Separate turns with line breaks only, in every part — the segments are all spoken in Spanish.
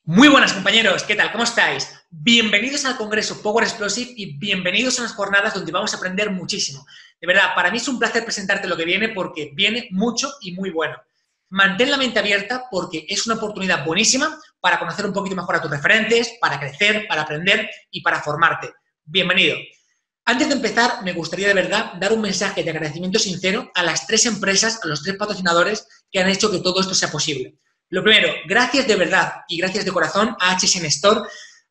Muy buenas compañeros, ¿qué tal? ¿Cómo estáis? Bienvenidos al Congreso Power Explosive y bienvenidos a unas jornadas donde vamos a aprender muchísimo. De verdad, para mí es un placer presentarte lo que viene porque viene mucho y muy bueno. Mantén la mente abierta porque es una oportunidad buenísima para conocer un poquito mejor a tus referentes, para crecer, para aprender y para formarte. Bienvenido. Antes de empezar, me gustaría de verdad dar un mensaje de agradecimiento sincero a las 3 empresas, a los 3 patrocinadores que han hecho que todo esto sea posible. Lo primero, gracias de verdad y gracias de corazón a HSN Store.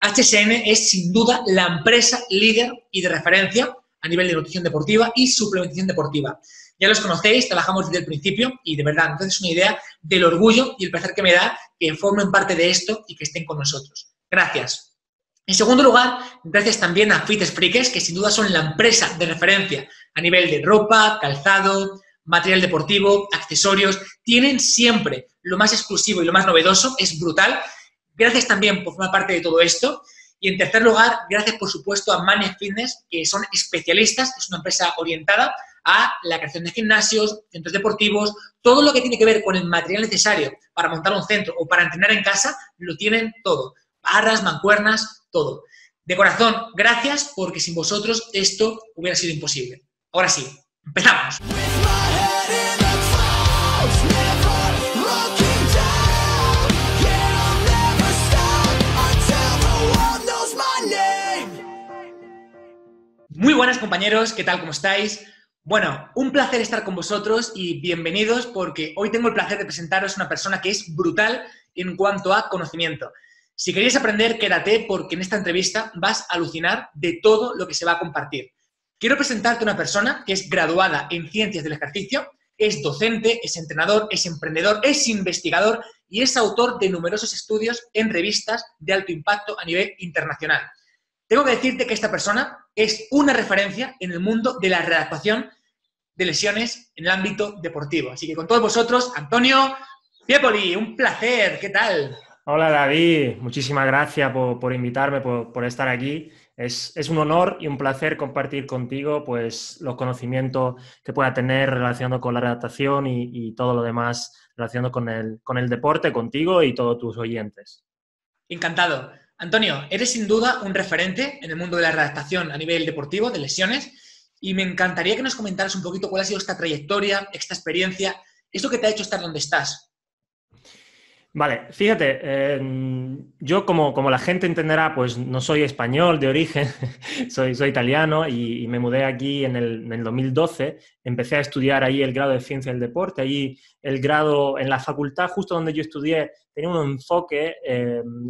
HSN es sin duda la empresa líder y de referencia a nivel de nutrición deportiva y suplementación deportiva. Ya los conocéis, trabajamos desde el principio y de verdad, entonces es una idea del orgullo y el placer que me da que formen parte de esto y que estén con nosotros. Gracias. En segundo lugar, gracias también a Fit Freakers, que sin duda son la empresa de referencia a nivel de ropa, calzado, material deportivo, accesorios. Tienen siempre lo más exclusivo y lo más novedoso, es brutal. Gracias también por formar parte de todo esto. Y en tercer lugar, gracias por supuesto a Mania Fitness, que son especialistas, es una empresa orientada a la creación de gimnasios, centros deportivos, todo lo que tiene que ver con el material necesario para montar un centro o para entrenar en casa, lo tienen todo. Barras, mancuernas, todo. De corazón, gracias, porque sin vosotros esto hubiera sido imposible. Ahora sí, empezamos. Muy buenas compañeros, ¿qué tal? ¿Cómo estáis? Bueno, un placer estar con vosotros y bienvenidos porque hoy tengo el placer de presentaros una persona que es brutal en cuanto a conocimiento. Si queréis aprender, quédate porque en esta entrevista vas a alucinar de todo lo que se va a compartir. Quiero presentarte a una persona que es graduada en Ciencias del Ejercicio, es docente, es entrenador, es emprendedor, es investigador y es autor de numerosos estudios en revistas de alto impacto a nivel internacional. Tengo que decirte que esta persona es una referencia en el mundo de la readaptación de lesiones en el ámbito deportivo. Así que con todos vosotros, Antonio Piepoli, un placer, ¿qué tal?
Hola David, muchísimas gracias por invitarme, por estar aquí. Es un honor y un placer compartir contigo pues, los conocimientos que pueda tener relacionado con la redactación y todo lo demás relacionado con el deporte, contigo y todos tus oyentes.
Encantado. Antonio, eres sin duda un referente en el mundo de la redactación a nivel deportivo, de lesiones, y me encantaría que nos comentaras un poquito cuál ha sido esta trayectoria, esta experiencia, esto que te ha hecho estar donde estás.
Vale, fíjate, yo como la gente entenderá, pues no soy español de origen, soy italiano y me mudé aquí en el 2012, empecé a estudiar ahí el grado de Ciencia del Deporte, ahí el grado en la facultad justo donde yo estudié tenía un enfoque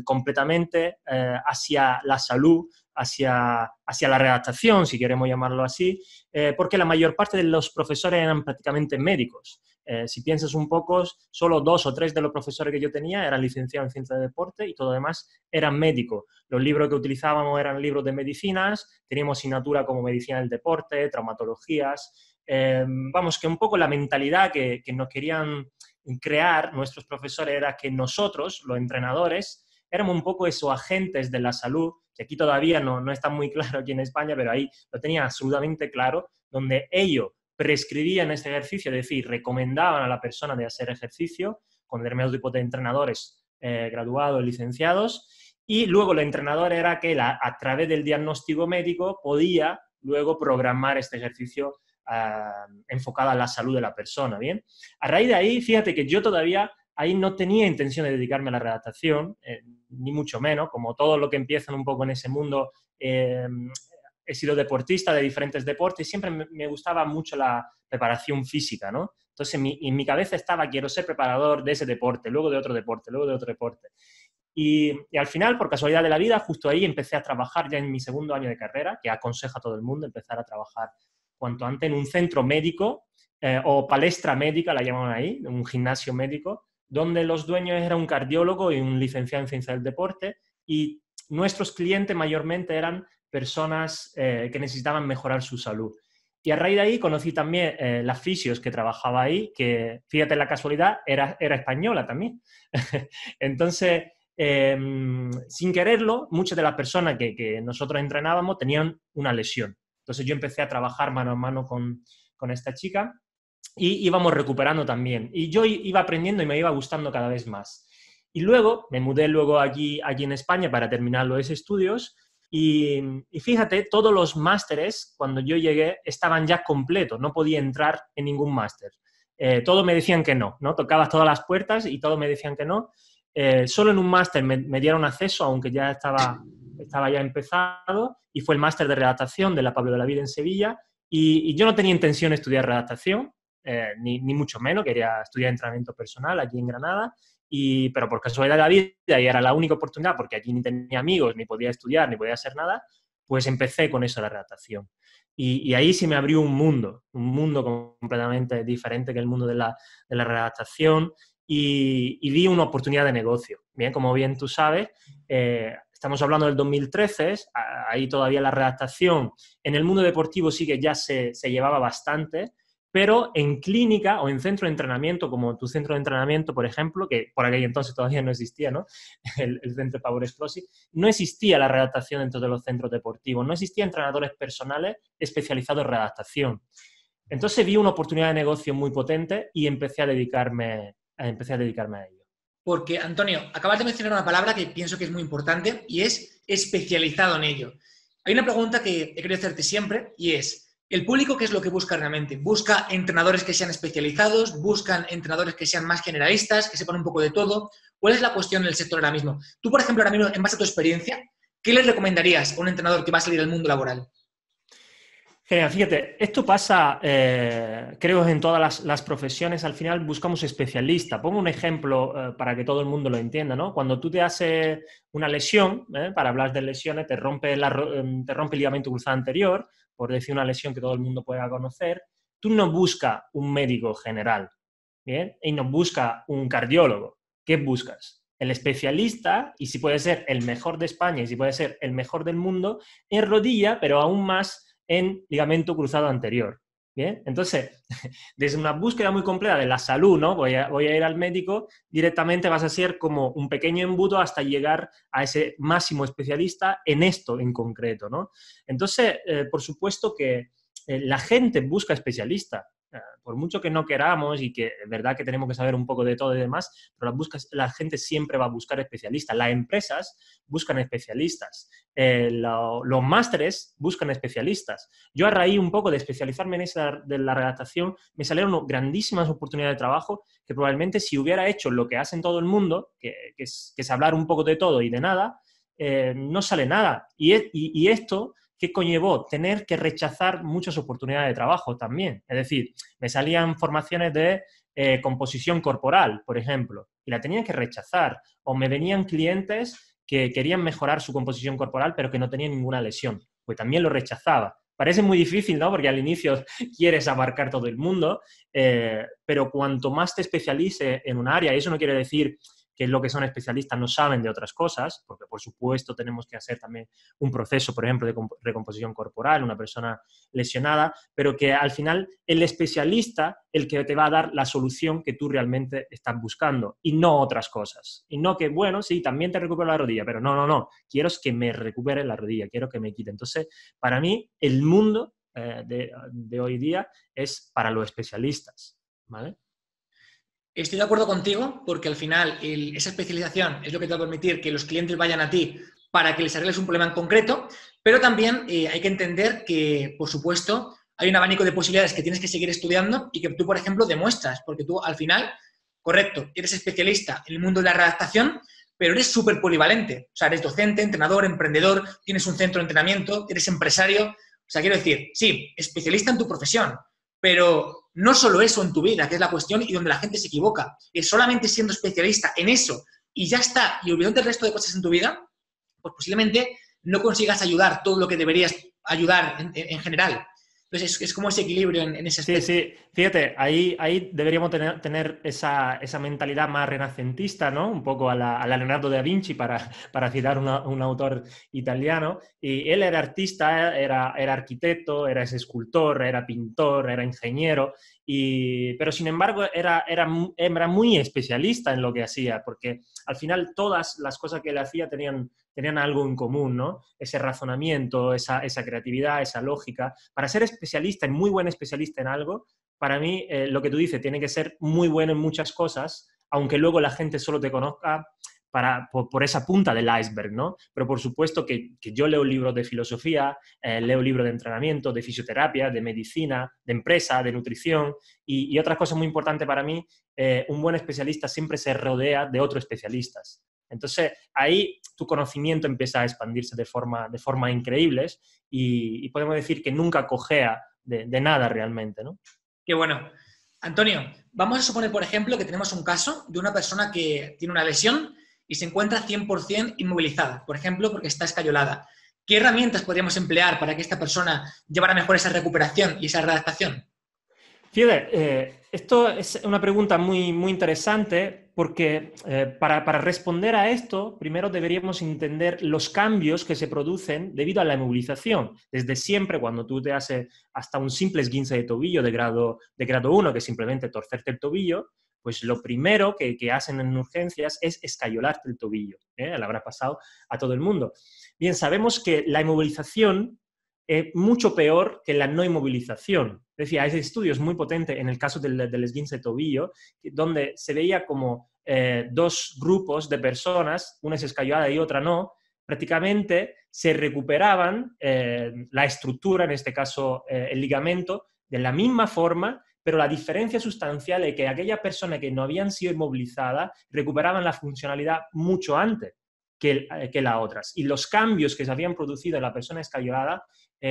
completamente hacia la salud, hacia la redactación, si queremos llamarlo así, porque la mayor parte de los profesores eran prácticamente médicos. Si piensas un poco, solo 2 o 3 de los profesores que yo tenía eran licenciados en ciencia de deporte y todo lo demás eran médicos. Los libros que utilizábamos eran libros de medicinas, teníamos asignatura como medicina del deporte, traumatologías. Vamos, que un poco la mentalidad que nos querían crear nuestros profesores era que nosotros, los entrenadores, éramos un poco esos agentes de la salud, que aquí todavía no está muy claro aquí en España, pero ahí lo tenía absolutamente claro, donde ellos prescribían este ejercicio, es decir, recomendaban a la persona de hacer ejercicio con determinados tipos de entrenadores graduados, licenciados, y luego el entrenador era que a través del diagnóstico médico podía luego programar este ejercicio enfocado a la salud de la persona, ¿bien? A raíz de ahí, fíjate que yo todavía ahí no tenía intención de dedicarme a la redactación, ni mucho menos, como todo lo que empiezan un poco en ese mundo, he sido deportista de diferentes deportes y siempre me gustaba mucho la preparación física, ¿no? Entonces, en mi cabeza estaba, quiero ser preparador de ese deporte, luego de otro deporte, luego de otro deporte. Y al final, por casualidad de la vida, justo ahí empecé a trabajar ya en mi segundo año de carrera, que aconseja a todo el mundo empezar a trabajar cuanto antes en un centro médico o palestra médica, la llaman ahí, un gimnasio médico, donde los dueños eran un cardiólogo y un licenciado en ciencia del deporte y nuestros clientes mayormente eran personas que necesitaban mejorar su salud. Y a raíz de ahí conocí también la fisios que trabajaba ahí, que fíjate la casualidad, era española también. Entonces, sin quererlo, muchas de las personas que nosotros entrenábamos tenían una lesión. Entonces yo empecé a trabajar mano a mano con esta chica y íbamos recuperando también. Y yo iba aprendiendo y me iba gustando cada vez más. Y luego me mudé luego aquí en España para terminar los estudios y fíjate, todos los másteres cuando yo llegué estaban ya completos, no podía entrar en ningún máster. Todos me decían que no, ¿no? Tocabas todas las puertas y todos me decían que no. Solo en un máster me dieron acceso, aunque ya estaba ya empezado, y fue el máster de redactación de la Pablo de la Vida en Sevilla, y yo no tenía intención de estudiar redactación, ni mucho menos, quería estudiar entrenamiento personal aquí en Granada, pero por casualidad de la vida, y era la única oportunidad, porque aquí ni tenía amigos, ni podía estudiar, ni podía hacer nada, pues empecé con eso de la redactación. Y ahí se me abrió un mundo completamente diferente que el mundo de la redactación, y vi una oportunidad de negocio. Bien, como bien tú sabes, estamos hablando del 2013, ahí todavía la redactación en el mundo deportivo sí que ya se llevaba bastante, pero en clínica o en centro de entrenamiento, como tu centro de entrenamiento, por ejemplo, que por aquel entonces todavía no existía, ¿no? El centro Power Explosive, no existía la redactación dentro de los centros deportivos, no existían entrenadores personales especializados en redactación. Entonces vi una oportunidad de negocio muy potente y empecé a dedicarme a ello.
Porque, Antonio, acabas de mencionar una palabra que pienso que es muy importante y es especializado en ello. Hay una pregunta que he querido hacerte siempre y es, ¿el público qué es lo que busca realmente? ¿Busca entrenadores que sean especializados? ¿Buscan entrenadores que sean más generalistas, que sepan un poco de todo? ¿Cuál es la cuestión en el sector ahora mismo? Tú, por ejemplo, ahora mismo, en base a tu experiencia, ¿qué les recomendarías a un entrenador que va a salir al mundo laboral?
Genial, fíjate, esto pasa, creo, en todas las profesiones. Al final buscamos especialistas. Pongo un ejemplo para que todo el mundo lo entienda, ¿no? Cuando tú te haces una lesión, para hablar de lesiones, te rompe el ligamento cruzado anterior, por decir una lesión que todo el mundo pueda conocer, tú no buscas un médico general, ¿bien? Y no buscas un cardiólogo. ¿Qué buscas? El especialista, y si puede ser el mejor de España y si puede ser el mejor del mundo, en rodilla, pero aún más en ligamento cruzado anterior. ¿Bien? Entonces, desde una búsqueda muy completa de la salud, ¿no? Voy a ir al médico, directamente vas a ser como un pequeño embudo hasta llegar a ese máximo especialista en esto en concreto, ¿no? Entonces, por supuesto que la gente busca especialistas. Por mucho que no queramos y que es verdad que tenemos que saber un poco de todo y demás, pero la gente siempre va a buscar especialistas. Las empresas buscan especialistas. Los másteres buscan especialistas. Yo a raíz un poco de especializarme en esa de la redactación, me salieron grandísimas oportunidades de trabajo que probablemente si hubiera hecho lo que hacen todo el mundo, que es hablar un poco de todo y de nada, no sale nada. Y esto... ¿qué conllevó? Tener que rechazar muchas oportunidades de trabajo también. Es decir, me salían formaciones de composición corporal, por ejemplo, y la tenía que rechazar. O me venían clientes que querían mejorar su composición corporal, pero que no tenían ninguna lesión. Pues también lo rechazaba. Parece muy difícil, ¿no? Porque al inicio quieres abarcar todo el mundo, pero cuanto más te especialices en un área, y eso no quiere decir que es lo que son especialistas, no saben de otras cosas, porque por supuesto tenemos que hacer también un proceso, por ejemplo, de recomposición corporal, una persona lesionada, pero que al final el especialista el que te va a dar la solución que tú realmente estás buscando y no otras cosas. Y no que, bueno, sí, también te recupero la rodilla, pero no, quiero que me recupere la rodilla, quiero que me quite. Entonces, para mí, el mundo de hoy día es para los especialistas, ¿vale?
Estoy de acuerdo contigo porque al final esa especialización es lo que te va a permitir que los clientes vayan a ti para que les arregles un problema en concreto, pero también hay que entender que, por supuesto, hay un abanico de posibilidades que tienes que seguir estudiando y que tú, por ejemplo, demuestras, porque tú al final, correcto, eres especialista en el mundo de la redactación, pero eres súper polivalente. O sea, eres docente, entrenador, emprendedor, tienes un centro de entrenamiento, eres empresario. O sea, quiero decir, sí, especialista en tu profesión, pero no solo eso en tu vida, que es la cuestión y donde la gente se equivoca. Es solamente siendo especialista en eso y ya está, y olvidando el resto de cosas en tu vida, pues posiblemente no consigas ayudar todo lo que deberías ayudar en general. Entonces es como ese equilibrio en ese aspecto.
Sí, fíjate, ahí deberíamos tener esa mentalidad más renacentista, ¿no? Un poco a la Leonardo da Vinci, para citar un autor italiano. Y él era artista, era arquitecto, era escultor, era pintor, era ingeniero, pero sin embargo era muy especialista en lo que hacía, porque al final todas las cosas que él hacía tenían algo en común, ¿no? Ese razonamiento, esa creatividad, esa lógica. Para ser especialista, muy buen especialista en algo, para mí, lo que tú dices, tiene que ser muy bueno en muchas cosas, aunque luego la gente solo te conozca por esa punta del iceberg, ¿no? Pero por supuesto que yo leo libros de filosofía, leo libros de entrenamiento, de fisioterapia, de medicina, de empresa, de nutrición y otra cosa muy importante para mí, un buen especialista siempre se rodea de otros especialistas. Entonces, ahí tu conocimiento empieza a expandirse de forma increíbles y podemos decir que nunca cojea de nada realmente, ¿no?
Qué bueno. Antonio, vamos a suponer, por ejemplo, que tenemos un caso de una persona que tiene una lesión y se encuentra 100% inmovilizada, por ejemplo, porque está escayolada. ¿Qué herramientas podríamos emplear para que esta persona llevara mejor esa recuperación y esa readaptación?
Fíjate, esto es una pregunta muy, muy interesante porque para responder a esto, primero deberíamos entender los cambios que se producen debido a la inmovilización. Desde siempre, cuando tú te haces hasta un simple esguince de tobillo de grado 1, que es simplemente torcerte el tobillo, pues lo primero que hacen en urgencias es escayolarte el tobillo. Le habrá pasado a todo el mundo. Bien, sabemos que la inmovilización es mucho peor que la no inmovilización. Es decir, hay estudios muy potentes en el caso del esguince de tobillo, donde se veía como dos grupos de personas, una es escayolada y otra no, prácticamente se recuperaban la estructura, en este caso el ligamento, de la misma forma, pero la diferencia sustancial es que aquella persona que no habían sido inmovilizadas recuperaban la funcionalidad mucho antes que las otras. Y los cambios que se habían producido en la persona escayolada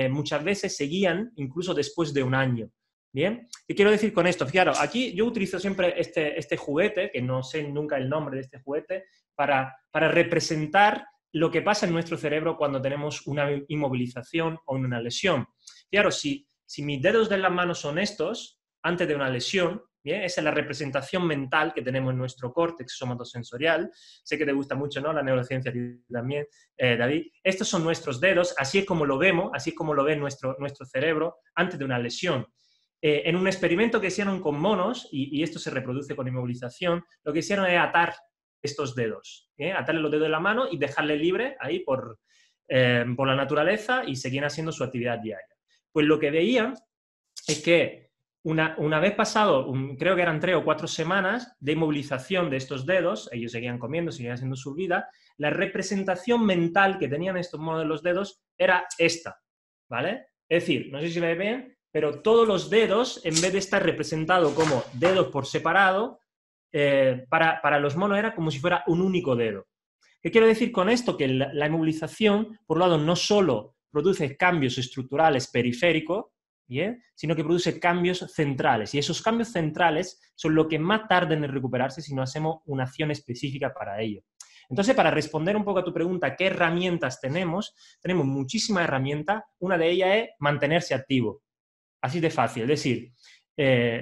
muchas veces seguían incluso después de un año. ¿Bien? ¿Qué quiero decir con esto? Fijaros, aquí yo utilizo siempre este juguete, que no sé nunca el nombre de este juguete, para representar lo que pasa en nuestro cerebro cuando tenemos una inmovilización o una lesión. Fijaros, si mis dedos de las manos son estos, antes de una lesión, ¿bien? Esa es la representación mental que tenemos en nuestro córtex somatosensorial. Sé que te gusta mucho, ¿no? La neurociencia también, David. Estos son nuestros dedos, así es como lo vemos, así es como lo ve nuestro cerebro antes de una lesión. En un experimento que hicieron con monos, y esto se reproduce con inmovilización, lo que hicieron es atar estos dedos, atarle los dedos de la mano y dejarle libre ahí por la naturaleza y seguían haciendo su actividad diaria. Pues lo que veían es que una vez pasado, creo que eran 3 o 4 semanas de inmovilización de estos dedos, ellos seguían comiendo, seguían haciendo su vida, la representación mental que tenían estos monos de los dedos era esta, ¿vale? Es decir, no sé si me ven, pero todos los dedos, en vez de estar representados como dedos por separado, para los monos era como si fuera un único dedo. ¿Qué quiero decir con esto? Que la inmovilización, por un lado, no solo produce cambios estructurales periféricos, ¿bien? Sino que produce cambios centrales. Y esos cambios centrales son lo que más tardan en recuperarse si no hacemos una acción específica para ello. Entonces, para responder un poco a tu pregunta, ¿qué herramientas tenemos? Tenemos muchísimas herramientas. Una de ellas es mantenerse activo. Así de fácil. Es decir,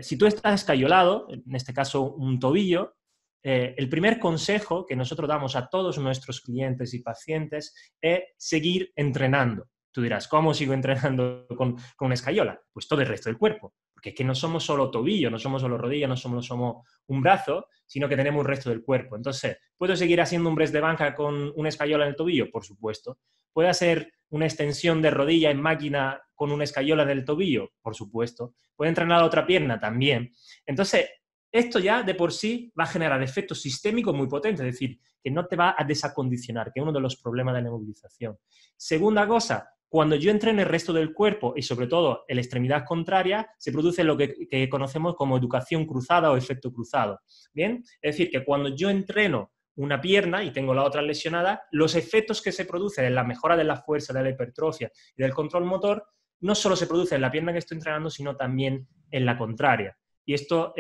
si tú estás escayolado, en este caso un tobillo, el primer consejo que nosotros damos a todos nuestros clientes y pacientes es seguir entrenando. Tú dirás, ¿cómo sigo entrenando con una escayola? Pues todo el resto del cuerpo. Porque es que no somos solo tobillo, no somos solo rodilla, no somos un brazo, sino que tenemos un resto del cuerpo. Entonces, ¿puedo seguir haciendo un press de banca con una escayola en el tobillo? Por supuesto. ¿Puedo hacer una extensión de rodilla en máquina con una escayola en el tobillo? Por supuesto. ¿Puedo entrenar la otra pierna? También. Entonces, esto ya de por sí va a generar efectos sistémicos muy potentes, es decir, que no te va a desacondicionar, que es uno de los problemas de la inmovilización. Segunda cosa, cuando yo entreno el resto del cuerpo y sobre todo en la extremidad contraria, se produce lo que conocemos como educación cruzada o efecto cruzado. ¿Bien? Es decir, que cuando yo entreno una pierna y tengo la otra lesionada, los efectos que se producen en la mejora de la fuerza, de la hipertrofia y del control motor, no solo se producen en la pierna que estoy entrenando, sino también en la contraria. Y esto,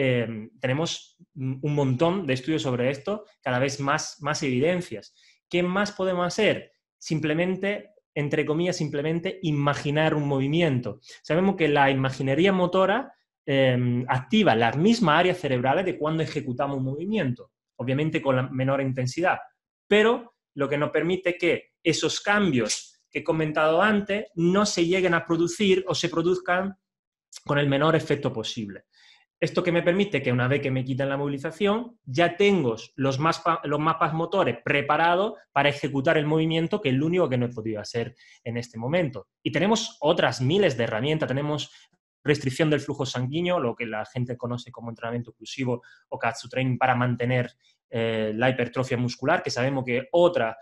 tenemos un montón de estudios sobre esto, cada vez más evidencias. ¿Qué más podemos hacer? Simplemente, entre comillas, simplemente imaginar un movimiento. Sabemos que la imaginería motora activa las mismas áreas cerebrales de cuando ejecutamos un movimiento, obviamente con la menor intensidad, pero lo que nos permite que esos cambios que he comentado antes no se lleguen a producir o se produzcan con el menor efecto posible. Esto que me permite que una vez que me quiten la movilización, ya tengo los mapas motores preparados para ejecutar el movimiento, que es lo único que no he podido hacer en este momento. Y tenemos otras miles de herramientas. Tenemos restricción del flujo sanguíneo, lo que la gente conoce como entrenamiento oclusivo o Katsu Training, para mantener la hipertrofia muscular, que sabemos que otro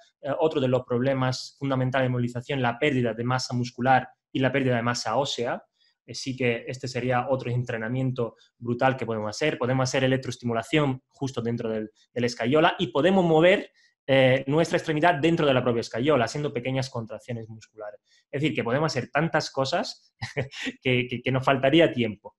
de los problemas fundamentales de movilización es la pérdida de masa muscular y la pérdida de masa ósea. Sí que este sería otro entrenamiento brutal que podemos hacer. Podemos hacer electroestimulación justo dentro de la escayola y podemos mover nuestra extremidad dentro de la propia escayola, haciendo pequeñas contracciones musculares. Es decir, que podemos hacer tantas cosas que nos faltaría tiempo.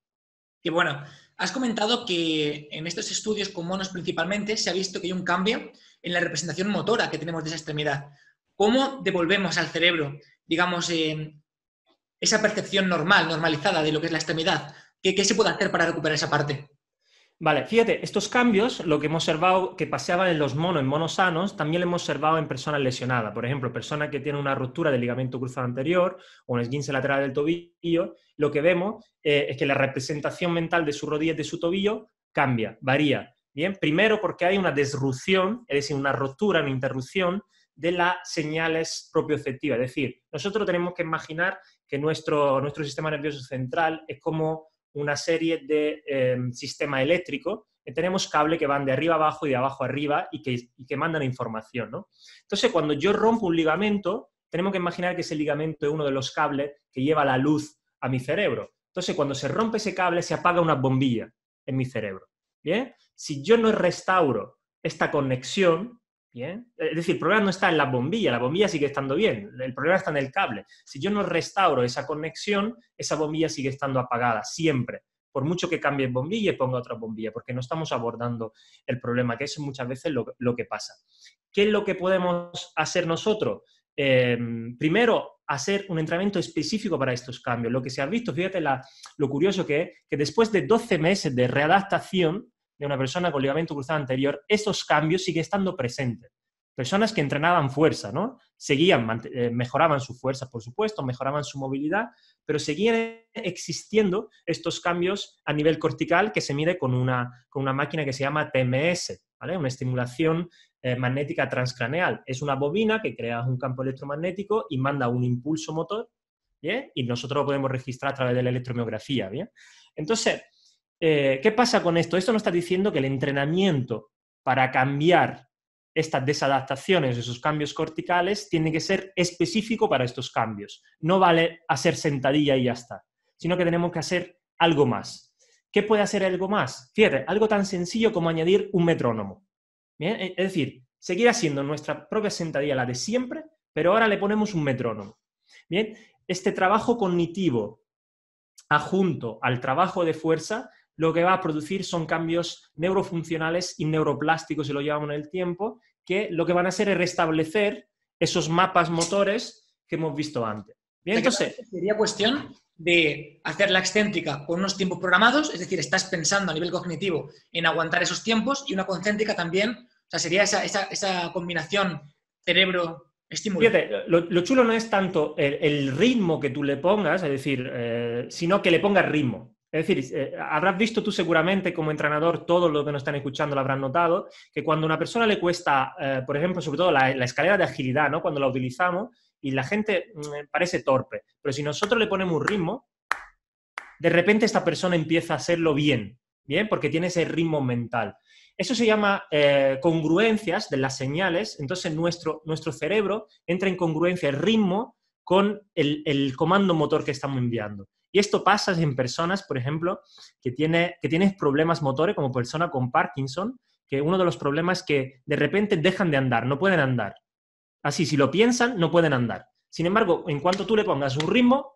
Y bueno, has comentado que en estos estudios con monos principalmente se ha visto que hay un cambio en la representación motora que tenemos de esa extremidad. ¿Cómo devolvemos al cerebro, digamos, esa percepción normalizada de lo que es la extremidad? ¿Qué se puede hacer para recuperar esa parte?
Vale, fíjate, estos cambios, lo que hemos observado que paseaban en los monos, en monos sanos, también lo hemos observado en personas lesionadas. Por ejemplo, personas que tienen una ruptura del ligamento cruzado anterior o un esguince lateral del tobillo, lo que vemos es que la representación mental de su rodilla y de su tobillo cambia, varía. Bien, primero porque hay una disrupción, es decir, una ruptura, una interrupción de las señales propioceptivas. Es decir, nosotros tenemos que imaginar que nuestro sistema nervioso central es como una serie de sistema eléctrico, que tenemos cables que van de arriba abajo y de abajo arriba y que mandan información, ¿no? Entonces, cuando yo rompo un ligamento, tenemos que imaginar que ese ligamento es uno de los cables que lleva la luz a mi cerebro. Entonces, cuando se rompe ese cable, se apaga una bombilla en mi cerebro. ¿Bien? Si yo no restauro esta conexión, ¿bien? Es decir, el problema no está en la bombilla sigue estando bien, el problema está en el cable. Si yo no restauro esa conexión, esa bombilla sigue estando apagada, siempre. Por mucho que cambie bombilla y ponga otra bombilla, porque no estamos abordando el problema, que eso es muchas veces lo que pasa. ¿Qué es lo que podemos hacer nosotros? Primero, hacer un entrenamiento específico para estos cambios. Lo que se ha visto, fíjate lo curioso que es, que después de 12 meses de readaptación de una persona con ligamento cruzado anterior, estos cambios siguen estando presentes. Personas que entrenaban fuerza, ¿no? Mejoraban su fuerza, por supuesto, mejoraban su movilidad, pero seguían existiendo estos cambios a nivel cortical que se mide con una máquina que se llama TMS, ¿vale? Una estimulación magnética transcraneal. Es una bobina que crea un campo electromagnético y manda un impulso motor, ¿bien? Y nosotros lo podemos registrar a través de la electromiografía, ¿bien? Entonces, ¿qué pasa con esto? Esto nos está diciendo que el entrenamiento para cambiar estas desadaptaciones, esos cambios corticales, tiene que ser específico para estos cambios. No vale hacer sentadilla y ya está, sino que tenemos que hacer algo más. ¿Qué puede hacer algo más? Fíjate, algo tan sencillo como añadir un metrónomo. ¿Bien? Es decir, seguir haciendo nuestra propia sentadilla, la de siempre, pero ahora le ponemos un metrónomo. Bien, este trabajo cognitivo adjunto al trabajo de fuerza, lo que va a producir son cambios neurofuncionales y neuroplásticos, si lo llevamos en el tiempo, que lo que van a hacer es restablecer esos mapas motores que hemos visto antes. Bien, entonces,
sería cuestión de hacer la excéntrica con unos tiempos programados, es decir, estás pensando a nivel cognitivo en aguantar esos tiempos, y una concéntrica también, o sea, sería esa combinación cerebro-estímulo.
Fíjate, lo chulo no es tanto el ritmo que tú le pongas, es decir, sino que le pongas ritmo. Es decir, habrás visto tú seguramente como entrenador, todos los que nos están escuchando lo habrán notado, que cuando a una persona le cuesta, por ejemplo, sobre todo la escalera de agilidad, ¿no? Cuando la utilizamos y la gente parece torpe, pero si nosotros le ponemos un ritmo, de repente esta persona empieza a hacerlo bien, porque tiene ese ritmo mental. Eso se llama congruencias de las señales. Entonces nuestro cerebro entra en congruencia el ritmo con el comando motor que estamos enviando. Y esto pasa en personas, por ejemplo, que tienen problemas motores, como persona con Parkinson, que uno de los problemas es que de repente dejan de andar, no pueden andar. Así, si lo piensan, no pueden andar. Sin embargo, en cuanto tú le pongas un ritmo,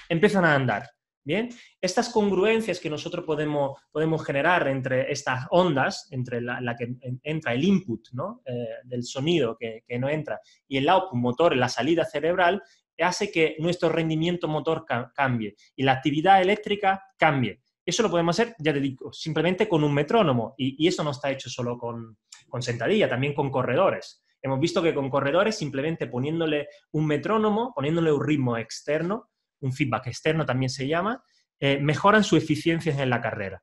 empiezan a andar. Bien, estas congruencias que nosotros podemos generar entre estas ondas, entre la que entra el input, ¿no? Del sonido que no entra, y el output motor, la salida cerebral, hace que nuestro rendimiento motor cambie y la actividad eléctrica cambie. Eso lo podemos hacer, ya te digo, simplemente con un metrónomo, y eso no está hecho solo con sentadilla, también con corredores. Hemos visto que con corredores, simplemente poniéndole un metrónomo, poniéndole un ritmo externo, un feedback externo también se llama, mejoran su eficiencia en la carrera.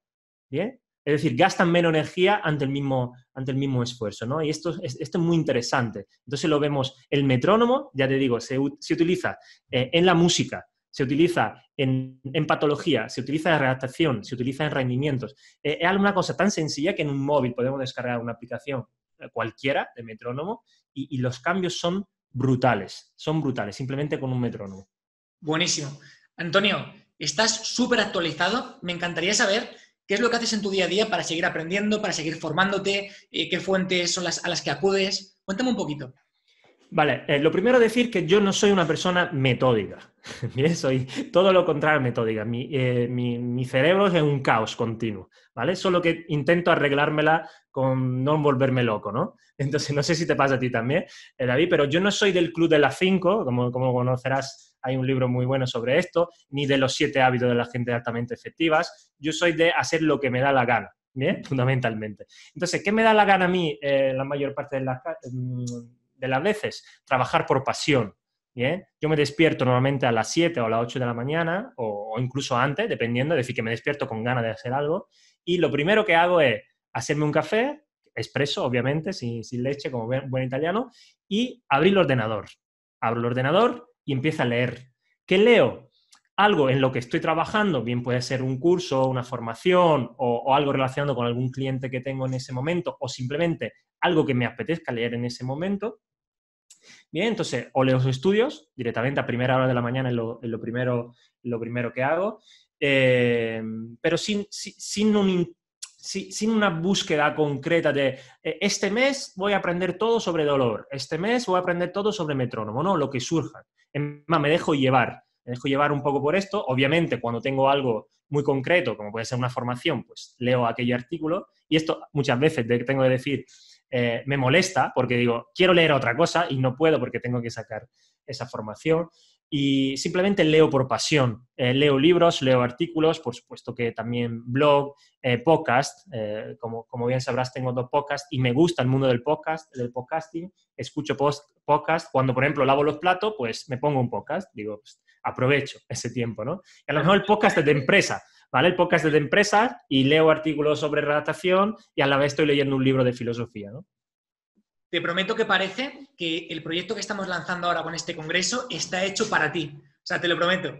¿Bien? Es decir, gastan menos energía ante el mismo esfuerzo, ¿no? Y esto es muy interesante. Entonces lo vemos, el metrónomo, ya te digo, se utiliza en la música se utiliza en patología, se utiliza en redactación, se utiliza en rendimientos. Es alguna cosa tan sencilla que en un móvil podemos descargar una aplicación cualquiera de metrónomo y los cambios son brutales, simplemente con un metrónomo.
Buenísimo. Antonio, estás súper actualizado. Me encantaría saber qué es lo que haces en tu día a día para seguir aprendiendo, para seguir formándote, qué fuentes son a las que acudes. Cuéntame un poquito.
Vale, lo primero decir que yo no soy una persona metódica, ¿bien? Soy todo lo contrario a metódica. Mi cerebro es un caos continuo, ¿vale? Solo que intento arreglármela con no volverme loco, ¿no? Entonces, no sé si te pasa a ti también, David, pero yo no soy del club de las 5, como conocerás, hay un libro muy bueno sobre esto, ni de los 7 hábitos de la gente altamente efectivas. Yo soy de hacer lo que me da la gana, ¿bien? Fundamentalmente. Entonces, ¿qué me da la gana a mí la mayor parte de las veces? Trabajar por pasión, ¿bien? Yo me despierto normalmente a las 7 o a las 8 de la mañana, o incluso antes, dependiendo, es decir, que me despierto con ganas de hacer algo, y lo primero que hago es hacerme un café, expreso, obviamente, sin leche, como buen italiano, y abrir el ordenador. Abro el ordenador y empiezo a leer. ¿Qué leo? Algo en lo que estoy trabajando, bien puede ser un curso, una formación o algo relacionado con algún cliente que tengo en ese momento, o simplemente algo que me apetezca leer en ese momento. Bien, entonces, o leo los estudios directamente a primera hora de la mañana es lo primero que hago, pero sin una búsqueda concreta de este mes voy a aprender todo sobre dolor, este mes voy a aprender todo sobre metrónomo, no, lo que surja. Me dejo llevar un poco por esto. Obviamente, cuando tengo algo muy concreto, como puede ser una formación, pues leo aquel artículo, y esto muchas veces tengo que decir, me molesta porque digo, quiero leer otra cosa y no puedo porque tengo que sacar esa formación, y simplemente leo por pasión. Leo libros, leo artículos, por supuesto que también blog, podcast, como bien sabrás tengo 2 podcasts y me gusta el mundo del podcasting, escucho podcast, cuando por ejemplo lavo los platos, pues me pongo un podcast, digo, pues, aprovecho ese tiempo, ¿no? Y a lo mejor el podcast es de empresa, ¿vale? El podcast es de empresa y leo artículos sobre redactación y a la vez estoy leyendo un libro de filosofía, ¿no?
Te prometo que parece que el proyecto que estamos lanzando ahora con este congreso está hecho para ti. O sea, te lo prometo.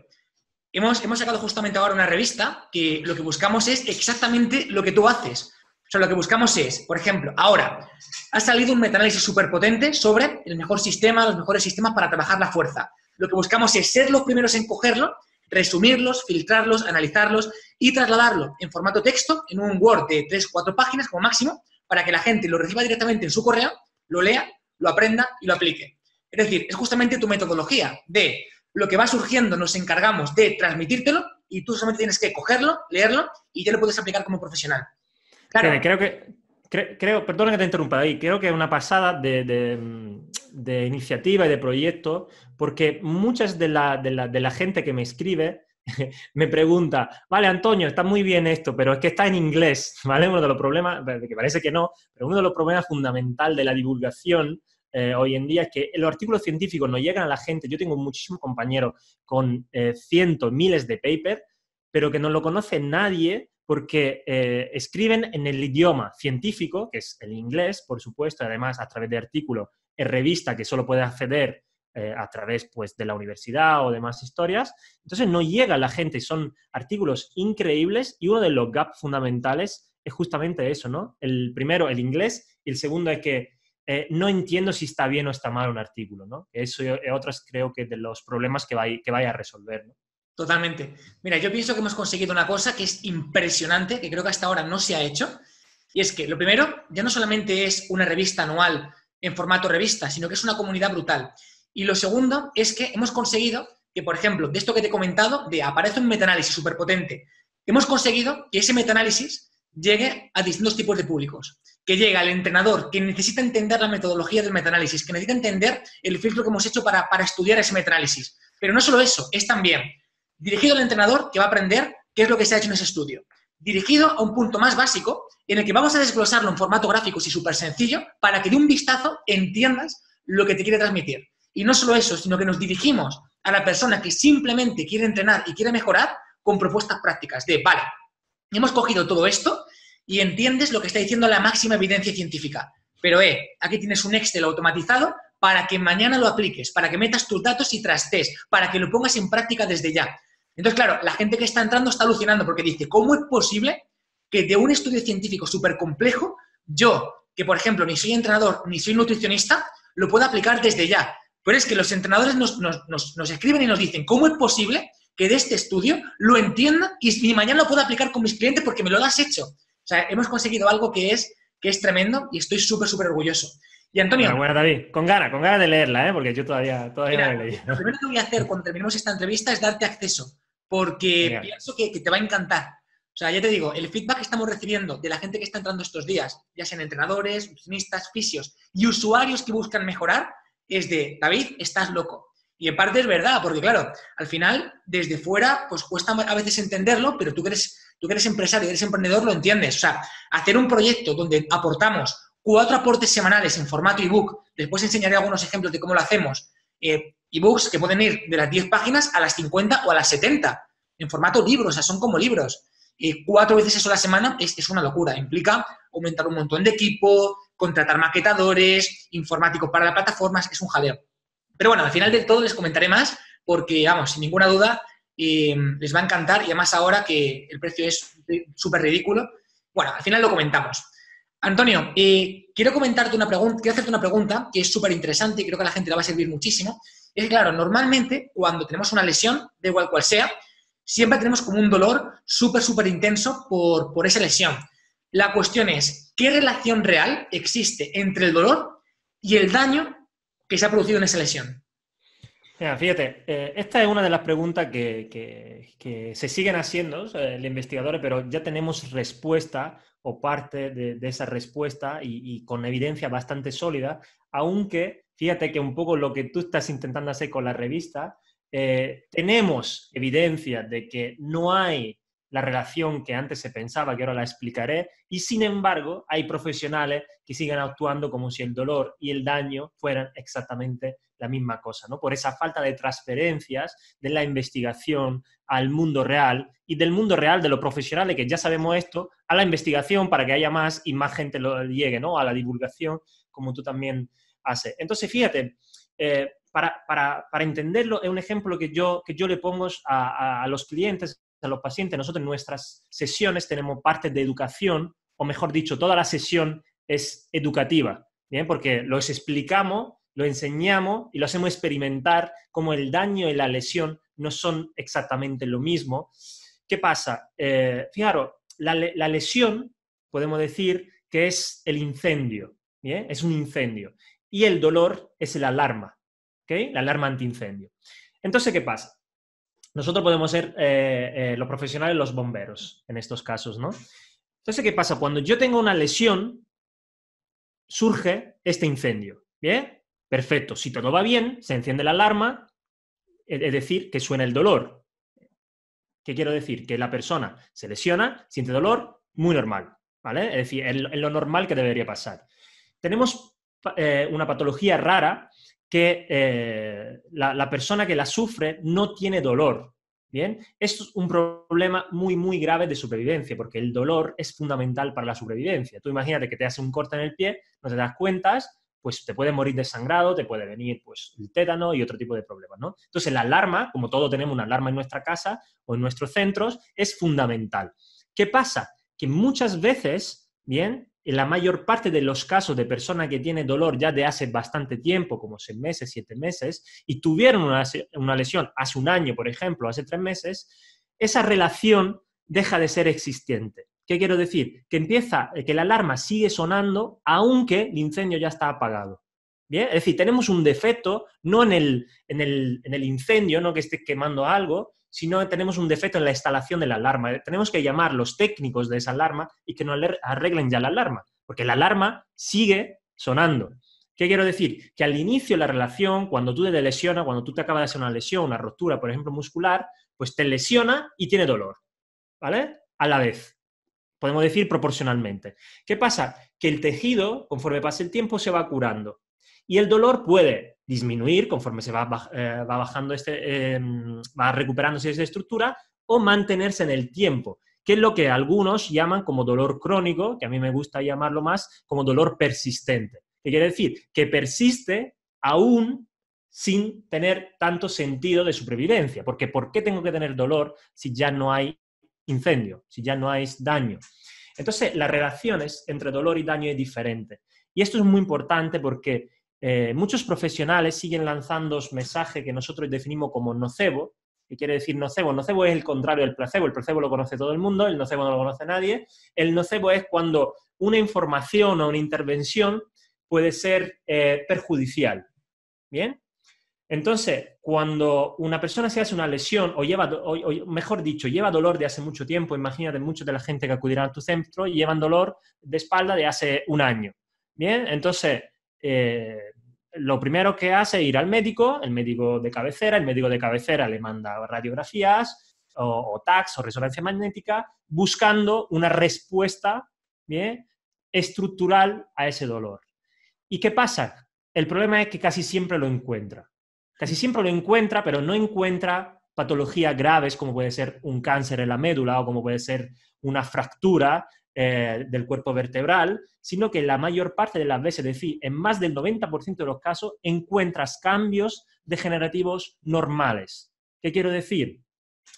Hemos sacado justamente ahora una revista que lo que buscamos es exactamente lo que tú haces. O sea, lo que buscamos es, por ejemplo, ahora ha salido un metaanálisis súper potente sobre el mejor sistema, los mejores sistemas para trabajar la fuerza. Lo que buscamos es ser los primeros en cogerlo, resumirlos, filtrarlos, analizarlos y trasladarlo en formato texto, en un Word de 3 o 4 páginas como máximo, para que la gente lo reciba directamente en su correo, lo lea, lo aprenda y lo aplique. Es decir, es justamente tu metodología de lo que va surgiendo, nos encargamos de transmitírtelo y tú solamente tienes que cogerlo, leerlo y ya lo puedes aplicar como profesional.
Claro. Creo, perdona que te interrumpa ahí, creo que es una pasada de iniciativa y de proyecto, porque muchas de la gente que me escribe me pregunta, vale, Antonio, está muy bien esto, pero es que está en inglés, ¿vale? Uno de los problemas, que parece que no, pero uno de los problemas fundamentales de la divulgación hoy en día es que los artículos científicos no llegan a la gente. Yo tengo muchísimos compañeros con cientos, miles de papers, pero que no lo conoce nadie porque escriben en el idioma científico, que es el inglés, por supuesto, además a través de artículos en revista que solo puedes acceder a través pues, de la universidad o demás historias. Entonces no llega a la gente, son artículos increíbles y uno de los gaps fundamentales es justamente eso, ¿no? El primero, el inglés, y el segundo es que no entiendo si está bien o está mal un artículo, ¿no? Eso es otros creo que de los problemas que vaya a resolver, ¿no?
Totalmente. Mira, yo pienso que hemos conseguido una cosa que es impresionante, que creo que hasta ahora no se ha hecho, y es que lo primero, ya no solamente es una revista anual en formato revista, sino que es una comunidad brutal. Y lo segundo es que hemos conseguido que, por ejemplo, de esto que te he comentado, de aparece un metaanálisis súper potente, hemos conseguido que ese metaanálisis llegue a distintos tipos de públicos, que llegue al entrenador que necesita entender la metodología del metaanálisis, que necesita entender el filtro que hemos hecho para estudiar ese metaanálisis. Pero no solo eso, es también dirigido al entrenador que va a aprender qué es lo que se ha hecho en ese estudio. Dirigido a un punto más básico en el que vamos a desglosarlo en formato gráfico y súper sencillo para que de un vistazo entiendas lo que te quiere transmitir. Y no solo eso, sino que nos dirigimos a la persona que simplemente quiere entrenar y quiere mejorar con propuestas prácticas de, vale, hemos cogido todo esto y entiendes lo que está diciendo la máxima evidencia científica. Pero aquí tienes un Excel automatizado para que mañana lo apliques, para que metas tus datos y trastes, para que lo pongas en práctica desde ya. Entonces, claro, la gente que está entrando está alucinando porque dice, ¿cómo es posible que de un estudio científico súper complejo, yo, que por ejemplo ni soy entrenador ni soy nutricionista, lo pueda aplicar desde ya? Pero es que los entrenadores nos escriben y nos dicen, ¿cómo es posible que de este estudio lo entienda y mañana lo pueda aplicar con mis clientes porque me lo has hecho? O sea, hemos conseguido algo que es tremendo y estoy súper, súper orgulloso. Y Antonio...
Bueno, David, con ganas de leerla, ¿eh? Porque yo todavía
Mira,
no la he leído.
lo primero que voy a hacer cuando terminemos esta entrevista es darte acceso, porque
Genial.
pienso que te va a encantar. O sea, ya te digo, el feedback que estamos recibiendo de la gente que está entrando estos días, ya sean entrenadores, nutricionistas, fisios y usuarios que buscan mejorar, es de, David, estás loco. Y en parte es verdad, porque claro, al final, desde fuera, pues cuesta a veces entenderlo, pero tú que eres empresario, eres emprendedor, lo entiendes. O sea, hacer un proyecto donde aportamos 4 aportes semanales en formato ebook, después enseñaré algunos ejemplos de cómo lo hacemos, ebooks que pueden ir de las 10 páginas a las 50 o a las 70, en formato libro, o sea, son como libros. 4 veces eso a la semana es una locura. Implica aumentar un montón de equipo, contratar maquetadores, informáticos para las plataformas, es un jaleo. Pero bueno, al final de todo les comentaré más porque, vamos, sin ninguna duda, les va a encantar y además ahora que el precio es súper ridículo. Bueno, al final lo comentamos. Antonio, quiero hacerte una pregunta que es súper interesante y creo que a la gente le va a servir muchísimo. Es claro, normalmente cuando tenemos una lesión, da igual cual sea, siempre tenemos como un dolor súper, súper intenso por esa lesión. La cuestión es, ¿qué relación real existe entre el dolor y el daño que se ha producido en esa lesión?
Mira, fíjate, esta es una de las preguntas que se siguen haciendo los investigadores, pero ya tenemos respuesta o parte de esa respuesta y con evidencia bastante sólida, aunque fíjate que un poco lo que tú estás intentando hacer con la revista, tenemos evidencia de que no hay la relación que antes se pensaba, que ahora la explicaré, y sin embargo hay profesionales que siguen actuando como si el dolor y el daño fueran exactamente la misma cosa, ¿no? Por esa falta de transferencias de la investigación al mundo real y del mundo real de los profesionales, que ya sabemos esto, a la investigación para que haya más y más gente lo llegue, ¿no? A la divulgación, como tú también haces. Entonces, fíjate, para entenderlo, es un ejemplo que yo le pongo a los clientes, a los pacientes. Nosotros en nuestras sesiones tenemos partes de educación, o mejor dicho, toda la sesión es educativa, ¿bien? Porque los explicamos, lo enseñamos y lo hacemos experimentar cómo el daño y la lesión no son exactamente lo mismo. ¿Qué pasa? Fijaros, la lesión, podemos decir que es el incendio, ¿bien? Es un incendio. Y el dolor es el alarma, ¿ok? La alarma antiincendio. Entonces, ¿qué pasa? Nosotros podemos ser los profesionales, los bomberos, en estos casos, ¿no? Entonces, ¿qué pasa? Cuando yo tengo una lesión, surge este incendio, ¿bien? Perfecto. Si todo va bien, se enciende la alarma, es decir, que suena el dolor. ¿Qué quiero decir? Que la persona se lesiona, siente dolor, muy normal, ¿vale? Es decir, es lo normal que debería pasar. Tenemos una patología rara que la persona que la sufre no tiene dolor, ¿bien? Esto es un problema muy, muy grave de supervivencia, porque el dolor es fundamental para la supervivencia. Tú imagínate que te hace un corte en el pie, no te das cuenta, pues te puede morir desangrado, te puede venir pues, el tétano y otro tipo de problemas, ¿no? Entonces la alarma, como todos tenemos una alarma en nuestra casa o en nuestros centros, es fundamental. ¿Qué pasa? Que muchas veces, ¿bien?, en la mayor parte de los casos de personas que tienen dolor ya de hace bastante tiempo, como 6 meses, 7 meses, y tuvieron una lesión hace un año, por ejemplo, hace 3 meses, esa relación deja de ser existente. ¿Qué quiero decir? Que la alarma sigue sonando aunque el incendio ya está apagado. ¿Bien? Es decir, tenemos un defecto no en el incendio, no que esté quemando algo, sino tenemos un defecto en la instalación de la alarma. Tenemos que llamar a los técnicos de esa alarma y que nos arreglen ya la alarma, porque la alarma sigue sonando. ¿Qué quiero decir? Que al inicio de la relación, cuando tú te lesionas, cuando tú te acabas de hacer una lesión, una rotura, por ejemplo, muscular, pues te lesiona y tiene dolor, ¿vale? A la vez. Podemos decir proporcionalmente. ¿Qué pasa? Que el tejido, conforme pasa el tiempo, se va curando. Y el dolor puede disminuir conforme se va bajando va recuperándose esa estructura, o mantenerse en el tiempo, que es lo que algunos llaman como dolor crónico, que a mí me gusta llamarlo más como dolor persistente. ¿Qué quiere decir? Que persiste aún sin tener tanto sentido de supervivencia. Porque ¿por qué tengo que tener dolor si ya no hay incendio, si ya no hay daño? Entonces, las relaciones entre dolor y daño es diferente. Y esto es muy importante porque muchos profesionales siguen lanzando mensajes que nosotros definimos como nocebo. ¿Qué quiere decir nocebo? Nocebo es el contrario del placebo. El placebo lo conoce todo el mundo, el nocebo no lo conoce nadie. El nocebo es cuando una información o una intervención puede ser perjudicial. ¿Bien? Entonces, cuando una persona se hace una lesión o mejor dicho, lleva dolor de hace mucho tiempo, imagínate mucha de la gente que acudirá a tu centro y llevan dolor de espalda de hace un año. Bien, entonces, lo primero que hace es ir al médico, el médico de cabecera, el médico de cabecera le manda radiografías o TACs o resonancia magnética buscando una respuesta, ¿bien?, estructural a ese dolor. ¿Y qué pasa? El problema es que casi siempre lo encuentra. Casi siempre lo encuentra, pero no encuentra patologías graves como puede ser un cáncer en la médula o como puede ser una fractura del cuerpo vertebral, sino que la mayor parte de las veces, es decir, en más del 90% de los casos, encuentras cambios degenerativos normales. ¿Qué quiero decir?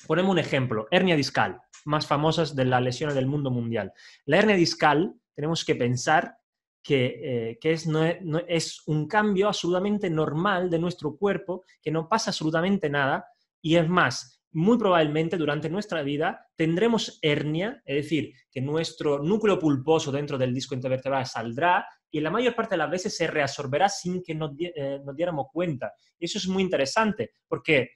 Ponemos un ejemplo, hernia discal, más famosas de las lesiones del mundo mundial. La hernia discal, tenemos que pensar que es un cambio absolutamente normal de nuestro cuerpo, que no pasa absolutamente nada, y es más, muy probablemente durante nuestra vida tendremos hernia, es decir, que nuestro núcleo pulposo dentro del disco intervertebral saldrá y la mayor parte de las veces se reabsorberá sin que nos diéramos cuenta. Y eso es muy interesante, porque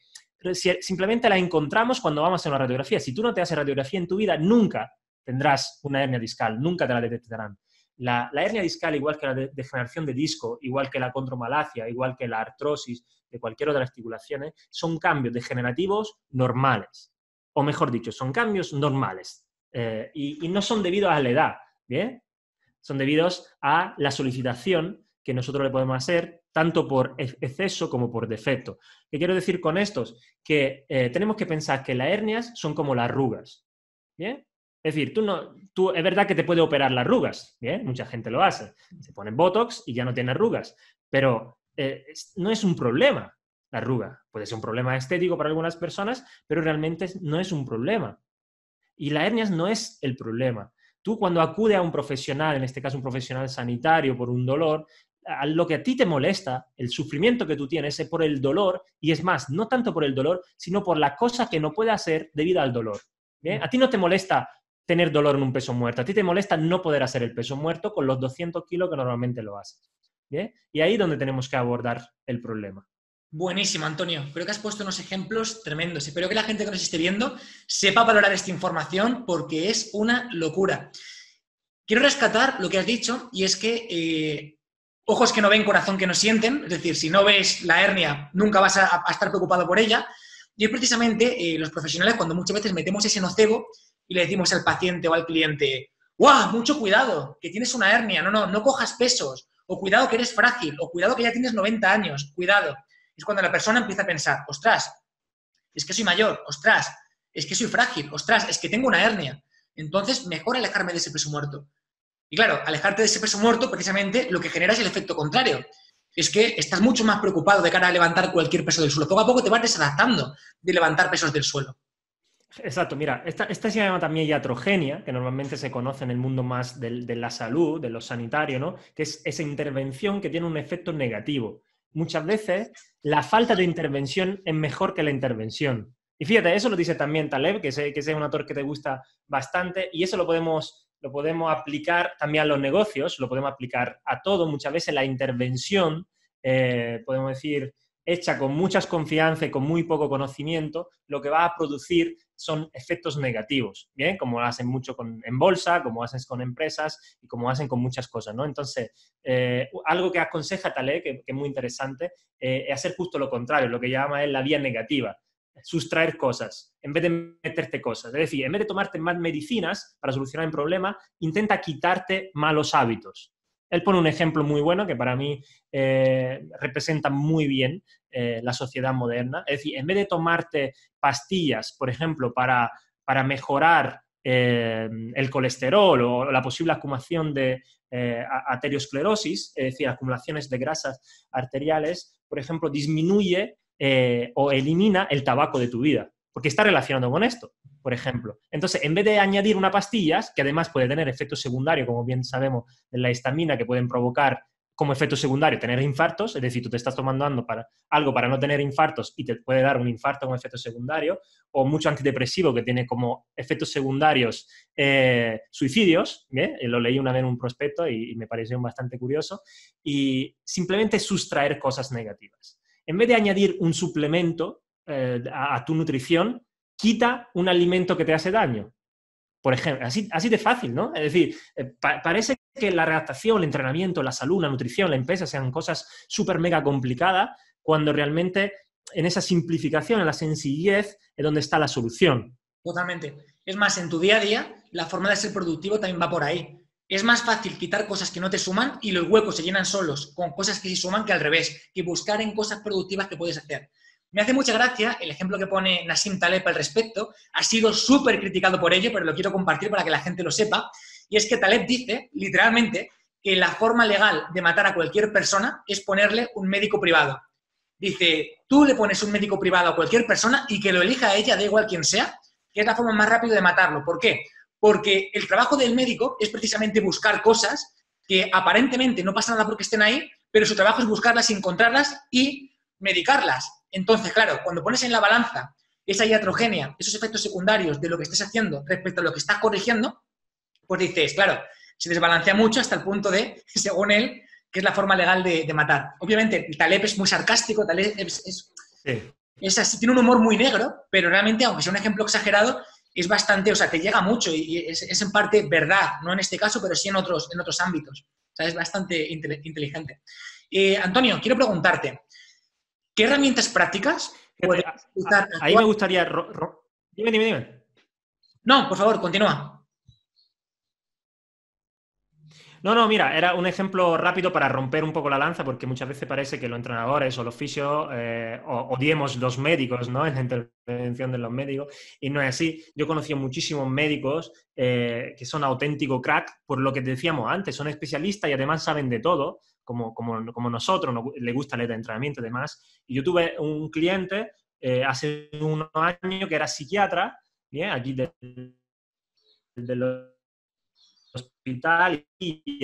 simplemente la encontramos cuando vamos a hacer una radiografía. Si tú no te haces radiografía en tu vida, nunca tendrás una hernia discal, nunca te la detectarán. La hernia discal, igual que la degeneración de disco, igual que la condromalacia, igual que la artrosis de cualquier otra articulación, son cambios degenerativos normales. O mejor dicho, son cambios normales. Y no son debidos a la edad, ¿bien? Son debidos a la solicitación que nosotros le podemos hacer, tanto por exceso como por defecto. ¿Qué quiero decir con estos? Que tenemos que pensar que las hernias son como las arrugas, ¿bien? Es decir, es verdad que te puede operar las arrugas, ¿bien? Mucha gente lo hace. Se pone Botox y ya no tiene arrugas. Pero no es un problema la arruga. Puede ser un problema estético para algunas personas, pero realmente no es un problema. Y las hernias no es el problema. Tú cuando acudes a un profesional, en este caso un profesional sanitario, por un dolor, lo que a ti te molesta, el sufrimiento que tú tienes es por el dolor, y es más, no tanto por el dolor, sino por la cosa que no puede hacer debido al dolor. ¿Bien? A ti no te molesta tener dolor en un peso muerto, a ti te molesta no poder hacer el peso muerto con los 200 kilos que normalmente lo haces. ¿Bien? Y ahí es donde tenemos que abordar el problema.
Buenísimo, Antonio. Creo que has puesto unos ejemplos tremendos. Espero que la gente que nos esté viendo sepa valorar esta información porque es una locura. Quiero rescatar lo que has dicho y es que ojos que no ven, corazón que no sienten. Es decir, si no ves la hernia, nunca vas a estar preocupado por ella. Y es precisamente los profesionales cuando muchas veces metemos ese nocebo y le decimos al paciente o al cliente, ¡guau! Mucho cuidado, que tienes una hernia. No cojas pesos. O cuidado que eres frágil. O cuidado que ya tienes 90 años. Cuidado. Es cuando la persona empieza a pensar, ostras, es que soy mayor, ostras, es que soy frágil, ostras, es que tengo una hernia. Entonces, mejor alejarme de ese peso muerto. Y claro, alejarte de ese peso muerto, precisamente, lo que genera es el efecto contrario. Es que estás mucho más preocupado de cara a levantar cualquier peso del suelo. Poco a poco te vas desadaptando de levantar pesos del suelo.
Exacto, mira, esta se llama también iatrogenia, que normalmente se conoce en el mundo más de la salud, de lo sanitario, ¿no? Que es esa intervención que tiene un efecto negativo. Muchas veces la falta de intervención es mejor que la intervención. Y fíjate, eso lo dice también Taleb, que es un autor que te gusta bastante, y eso lo podemos aplicar también a los negocios, lo podemos aplicar a todo. Muchas veces la intervención, podemos decir, hecha con mucha confianza y con muy poco conocimiento, lo que va a producir son efectos negativos, ¿bien? Como hacen mucho en bolsa, como hacen con empresas y como hacen con muchas cosas, ¿no? Entonces, algo que aconseja Taleb, que es muy interesante, es hacer justo lo contrario, lo que llama es la vía negativa, sustraer cosas, en vez de meterte cosas. Es decir, en vez de tomarte más medicinas para solucionar el problema, intenta quitarte malos hábitos. Él pone un ejemplo muy bueno que para mí representa muy bien la sociedad moderna. Es decir, en vez de tomarte pastillas, por ejemplo, para mejorar el colesterol o la posible acumulación de aterosclerosis, es decir, acumulaciones de grasas arteriales, por ejemplo, disminuye o elimina el tabaco de tu vida, porque está relacionado con esto, por ejemplo. Entonces, en vez de añadir una pastilla, que además puede tener efectos secundarios, como bien sabemos, de la histamina, que pueden provocar como efecto secundario tener infartos, es decir, tú te estás tomando algo para no tener infartos y te puede dar un infarto como efecto secundario, o mucho antidepresivo que tiene como efectos secundarios suicidios, lo leí una vez en un prospecto y me pareció bastante curioso, y simplemente sustraer cosas negativas. En vez de añadir un suplemento a tu nutrición, quita un alimento que te hace daño. Por ejemplo, así de fácil, ¿no? Es decir, parece que la redactación, el entrenamiento, la salud, la nutrición, la empresa sean cosas súper mega complicadas, cuando realmente en esa simplificación, en la sencillez, es donde está la solución.
Totalmente. Es más, en tu día a día, la forma de ser productivo también va por ahí. Es más fácil quitar cosas que no te suman y los huecos se llenan solos con cosas que sí suman que al revés, que buscar en cosas productivas que puedes hacer. Me hace mucha gracia el ejemplo que pone Nassim Taleb al respecto. Ha sido súper criticado por ello, pero lo quiero compartir para que la gente lo sepa. Y es que Taleb dice, literalmente, que la forma legal de matar a cualquier persona es ponerle un médico privado. Dice, tú le pones un médico privado a cualquier persona y que lo elija a ella, da igual quién sea, que es la forma más rápida de matarlo. ¿Por qué? Porque el trabajo del médico es precisamente buscar cosas que aparentemente no pasa nada porque estén ahí, pero su trabajo es buscarlas y encontrarlas y medicarlas. Entonces, claro, cuando pones en la balanza esa iatrogenia, esos efectos secundarios de lo que estés haciendo respecto a lo que estás corrigiendo, pues dices, claro, se desbalancea mucho hasta el punto de, según él, que es la forma legal de matar. Obviamente, Taleb es muy sarcástico, Taleb es así, tiene un humor muy negro, pero realmente, aunque sea un ejemplo exagerado, es bastante, o sea, te llega mucho y es en parte verdad, no en este caso, pero sí en otros ámbitos. O sea, es bastante inteligente. Antonio, quiero preguntarte, ¿qué herramientas prácticas puedes utilizar?
Ahí me gustaría... Dime.
No, por favor, continúa.
No, mira, era un ejemplo rápido para romper un poco la lanza, porque muchas veces parece que los entrenadores o los fisios odiemos los médicos, ¿no? En la intervención de los médicos, y no es así. Yo he conocido muchísimos médicos que son auténticos crack, por lo que decíamos antes, son especialistas y además saben de todo, como nosotros, les gusta el entrenamiento y demás. Y yo tuve un cliente hace unos años que era psiquiatra, ¿bien? Aquí de los hospital y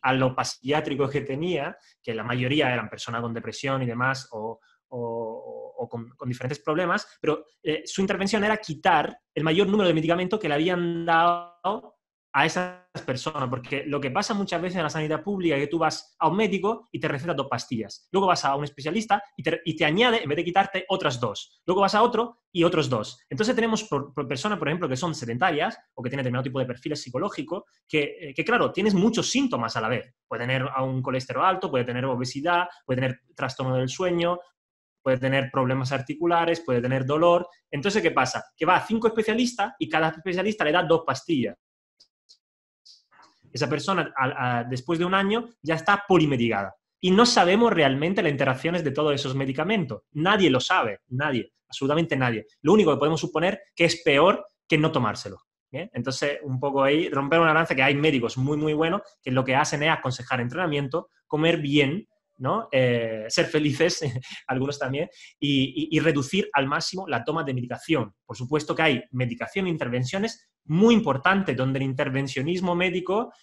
a los psiquiátricos que tenía, que la mayoría eran personas con depresión y demás, o con diferentes problemas, pero su intervención era quitar el mayor número de medicamentos que le habían dado a esas personas, porque lo que pasa muchas veces en la sanidad pública es que tú vas a un médico y te receta 2 pastillas, luego vas a un especialista y te añade, en vez de quitarte, otras 2, luego vas a otro y otros 2. Entonces tenemos personas, por ejemplo, que son sedentarias o que tienen determinado tipo de perfiles psicológicos, que claro, tienes muchos síntomas a la vez. Puede tener un colesterol alto, puede tener obesidad, puede tener trastorno del sueño, puede tener problemas articulares, puede tener dolor. Entonces, ¿qué pasa? Que va a 5 especialistas y cada especialista le da 2 pastillas. Esa persona, después de un año, ya está polimedicada. Y no sabemos realmente las interacciones de todos esos medicamentos. Nadie lo sabe, nadie, absolutamente nadie. Lo único que podemos suponer que es peor que no tomárselo. ¿Bien? Entonces, un poco ahí, romper una lanza, que hay médicos muy, muy buenos que lo que hacen es aconsejar entrenamiento, comer bien, ¿no? Ser felices, algunos también, y reducir al máximo la toma de medicación. Por supuesto que hay medicación e intervenciones muy importantes donde el intervencionismo médico,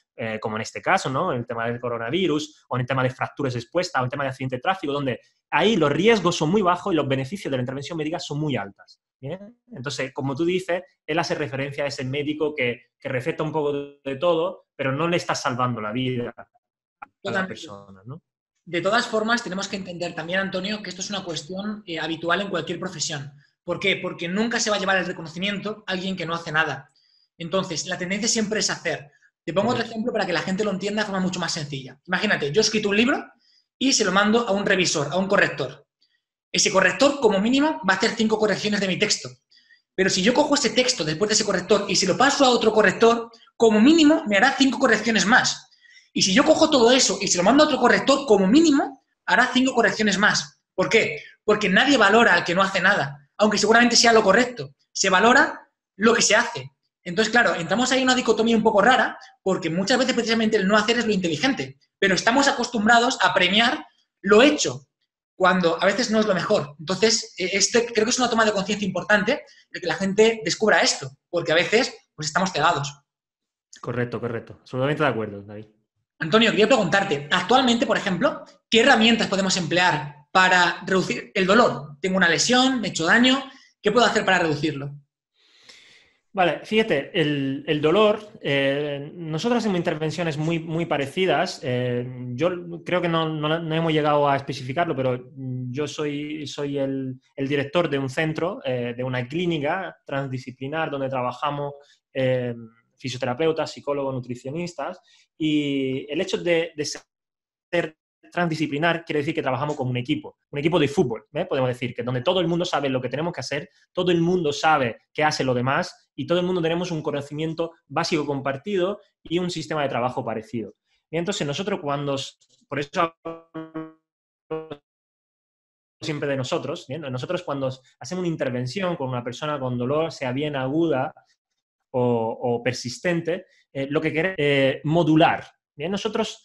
como en este caso, ¿no? En el tema del coronavirus, o en el tema de fracturas expuestas, o en el tema de accidente de tráfico, donde ahí los riesgos son muy bajos y los beneficios de la intervención médica son muy altas. ¿Bien? Entonces, como tú dices, él hace referencia a ese médico que receta un poco de todo, pero no le está salvando la vida a la persona, ¿no?
De todas formas, tenemos que entender también, Antonio, que esto es una cuestión habitual en cualquier profesión. ¿Por qué? Porque nunca se va a llevar el reconocimiento a alguien que no hace nada. Entonces, la tendencia siempre es hacer. Te pongo otro ejemplo para que la gente lo entienda de forma mucho más sencilla. Imagínate, yo he escrito un libro y se lo mando a un revisor, a un corrector. Ese corrector, como mínimo, va a hacer 5 correcciones de mi texto. Pero si yo cojo ese texto después de ese corrector y se lo paso a otro corrector, como mínimo me hará 5 correcciones más. Y si yo cojo todo eso y se lo mando a otro corrector, como mínimo, hará 5 correcciones más. ¿Por qué? Porque nadie valora al que no hace nada, aunque seguramente sea lo correcto. Se valora lo que se hace. Entonces, claro, entramos ahí en una dicotomía un poco rara, porque muchas veces precisamente el no hacer es lo inteligente, pero estamos acostumbrados a premiar lo hecho, cuando a veces no es lo mejor. Entonces, creo que es una toma de conciencia importante de que la gente descubra esto, porque a veces pues estamos cegados.
Correcto, correcto. Absolutamente de acuerdo, David.
Antonio, quería preguntarte, actualmente, por ejemplo, ¿qué herramientas podemos emplear para reducir el dolor? Tengo una lesión, me he hecho daño, ¿qué puedo hacer para reducirlo?
Vale, fíjate, el dolor, nosotros hacemos intervenciones muy, muy parecidas. Yo creo que no hemos llegado a especificarlo, pero yo soy el director de un centro, de una clínica transdisciplinar donde trabajamos fisioterapeutas, psicólogos, nutricionistas, y el hecho de ser transdisciplinar quiere decir que trabajamos como un equipo de fútbol, podemos decir, que donde todo el mundo sabe lo que tenemos que hacer, todo el mundo sabe qué hace lo demás y todo el mundo tenemos un conocimiento básico compartido y un sistema de trabajo parecido. Y entonces nosotros por eso siempre de nosotros, ¿bien? Nosotros cuando hacemos una intervención con una persona con dolor, sea bien aguda o persistente, lo que queremos es modular. ¿Bien? Nosotros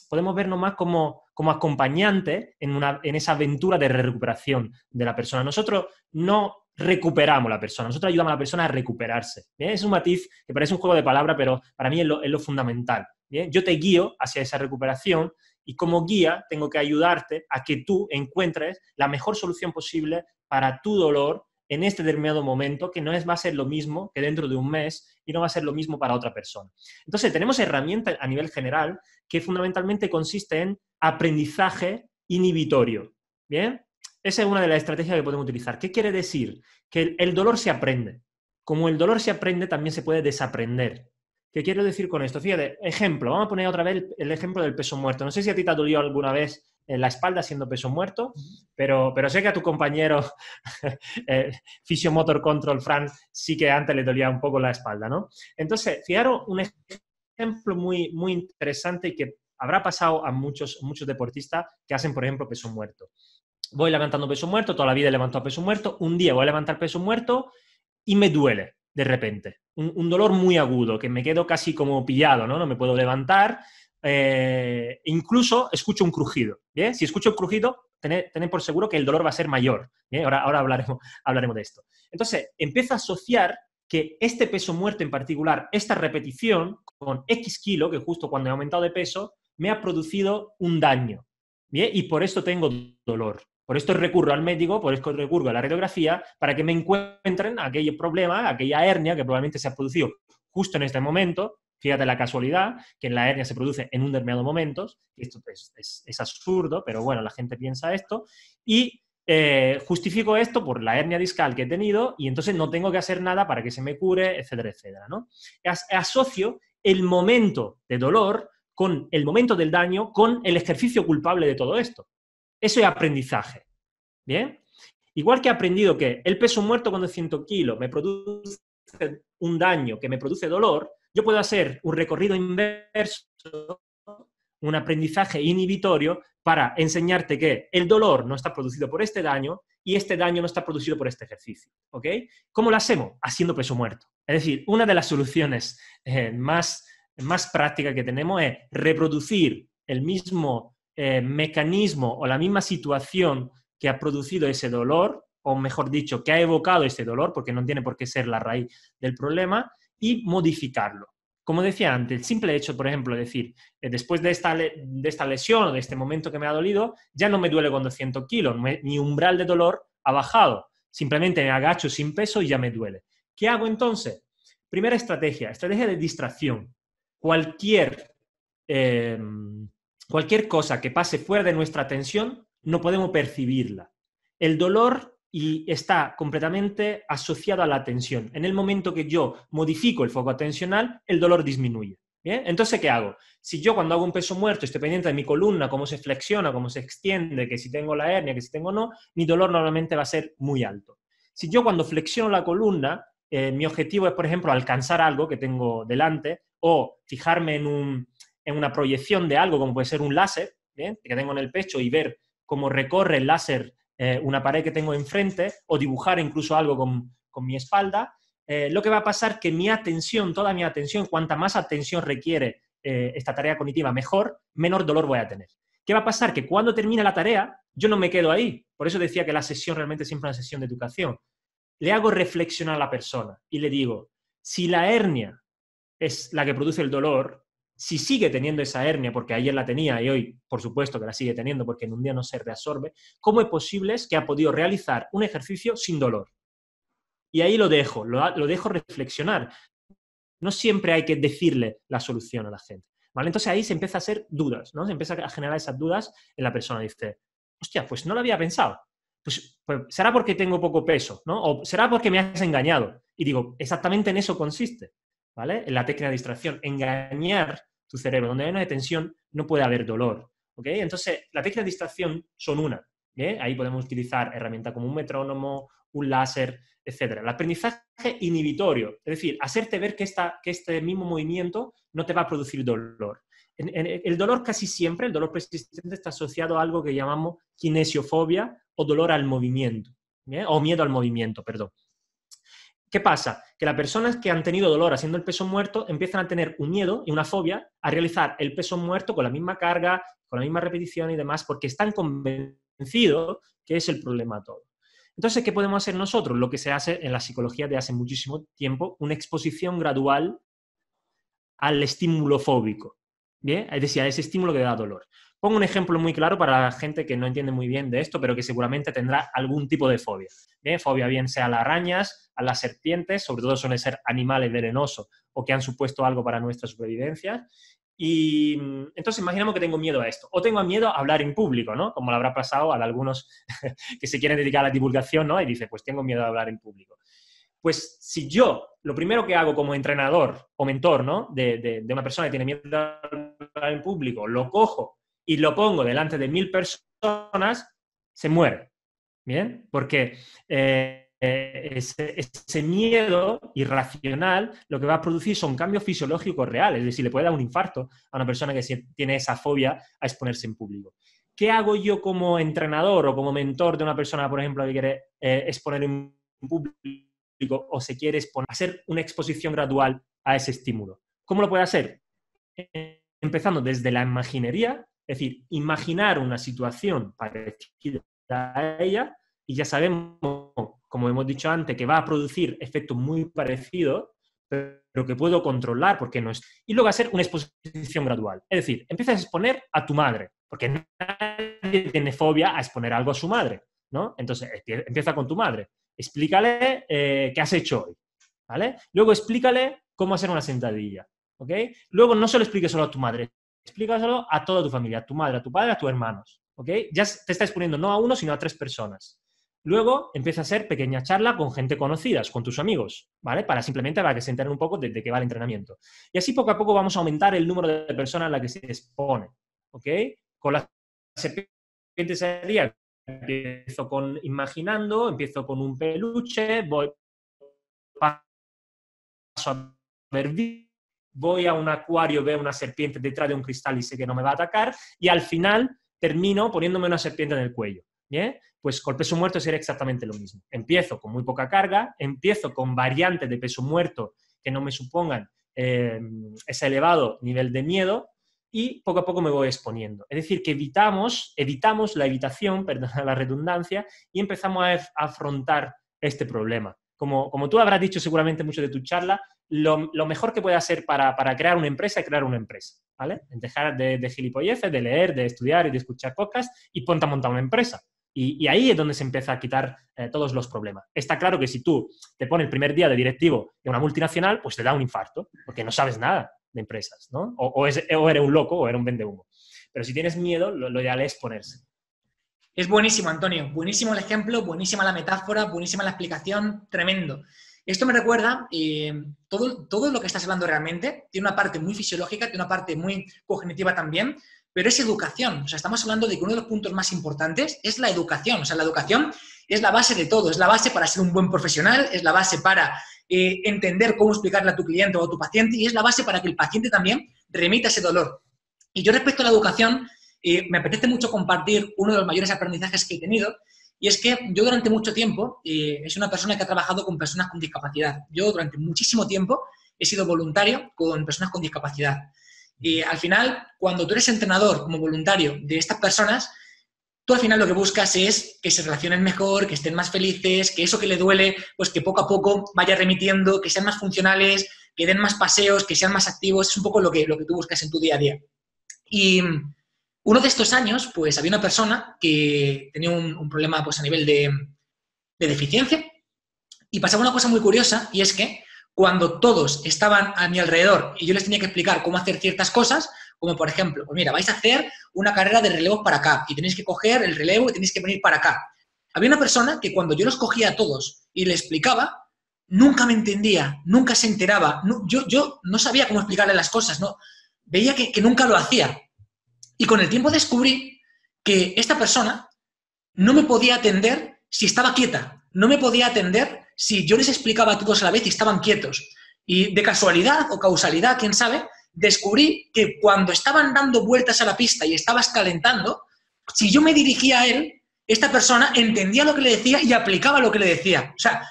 podemos vernos más como acompañante en esa aventura de recuperación de la persona. Nosotros no recuperamos a la persona, nosotros ayudamos a la persona a recuperarse. ¿Bien? Es un matiz que parece un juego de palabras, pero para mí es lo fundamental. ¿Bien? Yo te guío hacia esa recuperación y como guía tengo que ayudarte a que tú encuentres la mejor solución posible para tu dolor en este determinado momento, que va a ser lo mismo que dentro de un mes y no va a ser lo mismo para otra persona. Entonces, tenemos herramientas a nivel general que fundamentalmente consiste en aprendizaje inhibitorio. ¿Bien? Esa es una de las estrategias que podemos utilizar. ¿Qué quiere decir? Que el dolor se aprende. Como el dolor se aprende, también se puede desaprender. ¿Qué quiero decir con esto? Fíjate, ejemplo, vamos a poner otra vez el ejemplo del peso muerto. No sé si a ti te ha dolido alguna vez en la espalda siendo peso muerto, pero sé que a tu compañero Physiomotor Control, Fran, sí que antes le dolía un poco la espalda, ¿no? Entonces, fijaros un ejemplo muy, muy interesante y que habrá pasado a muchos deportistas que hacen, por ejemplo, peso muerto. Voy levantando peso muerto, toda la vida he levantado peso muerto, un día voy a levantar peso muerto y me duele de repente. Un dolor muy agudo, que me quedo casi como pillado, ¿no? No me puedo levantar. Incluso escucho un crujido. ¿Bien? Si escucho un crujido, tened por seguro que el dolor va a ser mayor. ¿Bien? Ahora hablaremos de esto. Entonces, empiezo a asociar que este peso muerto en particular, esta repetición con X kilo, que justo cuando he aumentado de peso, me ha producido un daño. ¿Bien? Y por esto tengo dolor. Por esto recurro al médico, por esto recurro a la radiografía, para que me encuentren aquel problema, aquella hernia que probablemente se ha producido justo en este momento. Fíjate la casualidad, que la hernia se produce en un determinado momento. Esto es absurdo, pero bueno, la gente piensa esto. Y justifico esto por la hernia discal que he tenido y entonces no tengo que hacer nada para que se me cure, etcétera, etcétera, ¿no? Asocio el momento de dolor con el momento del daño, con el ejercicio culpable de todo esto. Eso es aprendizaje. ¿Bien? Igual que he aprendido que el peso muerto cuando es 100 kilos me produce un daño que me produce dolor, yo puedo hacer un recorrido inverso, un aprendizaje inhibitorio para enseñarte que el dolor no está producido por este daño y este daño no está producido por este ejercicio. ¿Ok? ¿Cómo lo hacemos? Haciendo peso muerto. Es decir, una de las soluciones más prácticas que tenemos es reproducir el mismo mecanismo o la misma situación que ha producido ese dolor, o mejor dicho, que ha evocado ese dolor, porque no tiene por qué ser la raíz del problema, y modificarlo. Como decía antes, el simple hecho, por ejemplo, de decir, después de esta lesión o de este momento que me ha dolido, ya no me duele cuando 100 kilos, mi umbral de dolor ha bajado. Simplemente me agacho sin peso y ya me duele. ¿Qué hago entonces? Primera estrategia de distracción. Cualquier cosa que pase fuera de nuestra atención, no podemos percibirla. El dolor está completamente asociado a la atención. En el momento que yo modifico el foco atencional, el dolor disminuye. ¿Bien? Entonces, ¿qué hago? Si yo cuando hago un peso muerto estoy pendiente de mi columna, cómo se flexiona, cómo se extiende, que si tengo la hernia, que si tengo no, mi dolor normalmente va a ser muy alto. Si yo cuando flexiono la columna, mi objetivo es, por ejemplo, alcanzar algo que tengo delante o fijarme en una proyección de algo, como puede ser un láser, ¿bien? Que tengo en el pecho y ver cómo recorre el láser una pared que tengo enfrente, o dibujar incluso algo con mi espalda, lo que va a pasar es que mi atención, toda mi atención, cuanta más atención requiere esta tarea cognitiva, menor dolor voy a tener. ¿Qué va a pasar? Que cuando termine la tarea, yo no me quedo ahí. Por eso decía que la sesión realmente es siempre una sesión de educación. Le hago reflexionar a la persona y le digo, si la hernia es la que produce el dolor, si sigue teniendo esa hernia, porque ayer la tenía y hoy, por supuesto, que la sigue teniendo porque en un día no se reabsorbe, ¿cómo es posible que ha podido realizar un ejercicio sin dolor? Y ahí lo dejo reflexionar. No siempre hay que decirle la solución a la gente, ¿vale? Entonces ahí se empieza a hacer dudas, ¿no? Se empieza a generar esas dudas en la persona. Dice, hostia, pues no lo había pensado. Pues será porque tengo poco peso, ¿no? O será porque me has engañado. Y digo, exactamente en eso consiste, ¿vale? En la técnica de distracción. Engañar tu cerebro. Donde hay una tensión no puede haber dolor, ¿ok? Entonces, la técnica de distracción son una, ¿eh? Ahí podemos utilizar herramientas como un metrónomo, un láser, etcétera. El aprendizaje inhibitorio, es decir, hacerte ver que este mismo movimiento no te va a producir dolor. El dolor casi siempre, el dolor persistente, está asociado a algo que llamamos kinesiofobia o dolor al movimiento, ¿bien? O miedo al movimiento, perdón. ¿Qué pasa? Que las personas que han tenido dolor haciendo el peso muerto empiezan a tener un miedo y una fobia a realizar el peso muerto con la misma carga, con la misma repetición y demás, porque están convencidos que es el problema todo. Entonces, ¿qué podemos hacer nosotros? Lo que se hace en la psicología de hace muchísimo tiempo, una exposición gradual al estímulo fóbico, ¿bien? Es decir, a ese estímulo que da dolor. Pongo un ejemplo muy claro para la gente que no entiende muy bien de esto, pero que seguramente tendrá algún tipo de fobia. ¿Bien? Fobia bien sea a las arañas, a las serpientes, sobre todo suelen ser animales venenosos o que han supuesto algo para nuestra supervivencia. Y entonces imaginemos que tengo miedo a esto. O tengo miedo a hablar en público, ¿no? Como le habrá pasado a algunos que se quieren dedicar a la divulgación, ¿no? Y dice, pues tengo miedo a hablar en público. Pues si yo, lo primero que hago como entrenador o mentor, ¿no? de una persona que tiene miedo a hablar en público, lo cojo y lo pongo delante de 1000 personas, se muere. ¿Bien? Porque ese miedo irracional lo que va a producir son cambios fisiológicos reales, es decir, le puede dar un infarto a una persona que tiene esa fobia a exponerse en público. ¿Qué hago yo como entrenador o como mentor de una persona, por ejemplo, que quiere exponer en público o se quiere hacer una exposición gradual a ese estímulo? ¿Cómo lo puede hacer? Empezando desde la imaginería, es decir, imaginar una situación parecida a ella, y ya sabemos, como hemos dicho antes, que va a producir efectos muy parecidos, pero que puedo controlar porque no es. Y luego hacer una exposición gradual. Es decir, empiezas a exponer a tu madre, porque nadie tiene fobia a exponer algo a su madre, ¿no? Entonces, empieza con tu madre. Explícale qué has hecho hoy, ¿vale? Luego explícale cómo hacer una sentadilla, ¿ok? Luego no se lo expliques solo a tu madre, explícaselo a toda tu familia, a tu madre, a tu padre, a tus hermanos, ¿ok? Ya te estás exponiendo no a uno, sino a 3 personas. Luego empieza a hacer pequeña charla con gente conocida, con tus amigos, ¿vale? Para que se enteren un poco de qué va el entrenamiento. Y así poco a poco vamos a aumentar el número de personas a las que se expone, ¿ok? Con la serpiente sería, empiezo imaginando, empiezo con un peluche, paso a ver, voy a un acuario, veo una serpiente detrás de un cristal y sé que no me va a atacar, y al final termino poniéndome una serpiente en el cuello. ¿Bien? Pues con el peso muerto sería exactamente lo mismo. Empiezo con muy poca carga, empiezo con variantes de peso muerto que no me supongan ese elevado nivel de miedo y poco a poco me voy exponiendo. Es decir, que evitamos la evitación, perdón la redundancia, y empezamos a afrontar este problema. Como tú habrás dicho seguramente mucho de tu charla, lo mejor que puedes hacer para crear una empresa es crear una empresa, ¿vale? Dejar de gilipolleces, de leer, de estudiar y de escuchar podcasts y ponte a montar una empresa. Y ahí es donde se empieza a quitar todos los problemas. Está claro que si tú te pones el primer día de directivo de una multinacional, pues te da un infarto, porque no sabes nada de empresas, ¿no? O eres un loco o eres un vendehumo. Pero si tienes miedo, lo ideal es ponerse.
Es buenísimo, Antonio. Buenísimo el ejemplo, buenísima la metáfora, buenísima la explicación, tremendo. Esto me recuerda, todo lo que estás hablando realmente tiene una parte muy fisiológica, tiene una parte muy cognitiva también, pero es educación. O sea, estamos hablando de que uno de los puntos más importantes es la educación. O sea, la educación es la base de todo, es la base para ser un buen profesional, es la base para entender cómo explicarle a tu cliente o a tu paciente y es la base para que el paciente también remita ese dolor. Y yo respecto a la educación, me apetece mucho compartir uno de los mayores aprendizajes que he tenido Y es que yo durante mucho tiempo he sido una persona que ha trabajado con personas con discapacidad. Yo durante muchísimo tiempo he sido voluntario con personas con discapacidad. Y al final, cuando tú eres entrenador como voluntario de estas personas, tú al final lo que buscas es que se relacionen mejor, que estén más felices, que eso que le duele, pues que poco a poco vaya remitiendo, que sean más funcionales, que den más paseos, que sean más activos. Es un poco lo que tú buscas en tu día a día. Y uno de estos años, pues había una persona que tenía un problema pues, a nivel de deficiencia y pasaba una cosa muy curiosa y es que cuando todos estaban a mi alrededor y yo les tenía que explicar cómo hacer ciertas cosas, como por ejemplo, pues mira, vais a hacer una carrera de relevos para acá y tenéis que coger el relevo y tenéis que venir para acá. Había una persona que cuando yo los cogía a todos y le explicaba, nunca me entendía, nunca se enteraba. No, yo no sabía cómo explicarle las cosas, ¿no? Veía que nunca lo hacía. Y con el tiempo descubrí que esta persona no me podía atender si estaba quieta, no me podía atender si yo les explicaba a todos a la vez y estaban quietos. Y de casualidad o causalidad, quién sabe, descubrí que cuando estaban dando vueltas a la pista y estabas calentando, si yo me dirigía a él, esta persona entendía lo que le decía y aplicaba lo que le decía. O sea,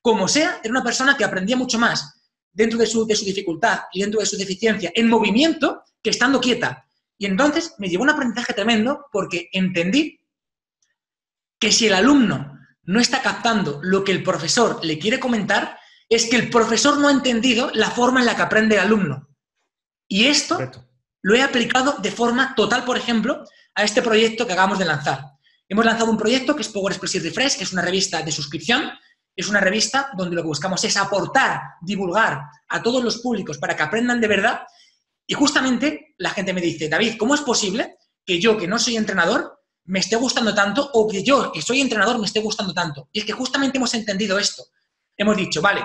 como sea, era una persona que aprendía mucho más dentro de su dificultad y dentro de su deficiencia en movimiento que estando quieta. Y entonces me llevó un aprendizaje tremendo porque entendí que si el alumno no está captando lo que el profesor le quiere comentar, es que el profesor no ha entendido la forma en la que aprende el alumno. Y esto
Correcto.
lo he aplicado de forma total, por ejemplo, a este proyecto que acabamos de lanzar. Hemos lanzado un proyecto que es Power Explosive Refresh, que es una revista de suscripción. Es una revista donde lo que buscamos es aportar, divulgar a todos los públicos para que aprendan de verdad. Y justamente la gente me dice, David, ¿cómo es posible que yo, que no soy entrenador, me esté gustando tanto o que yo, que soy entrenador, me esté gustando tanto? Y es que justamente hemos entendido esto. Hemos dicho, vale,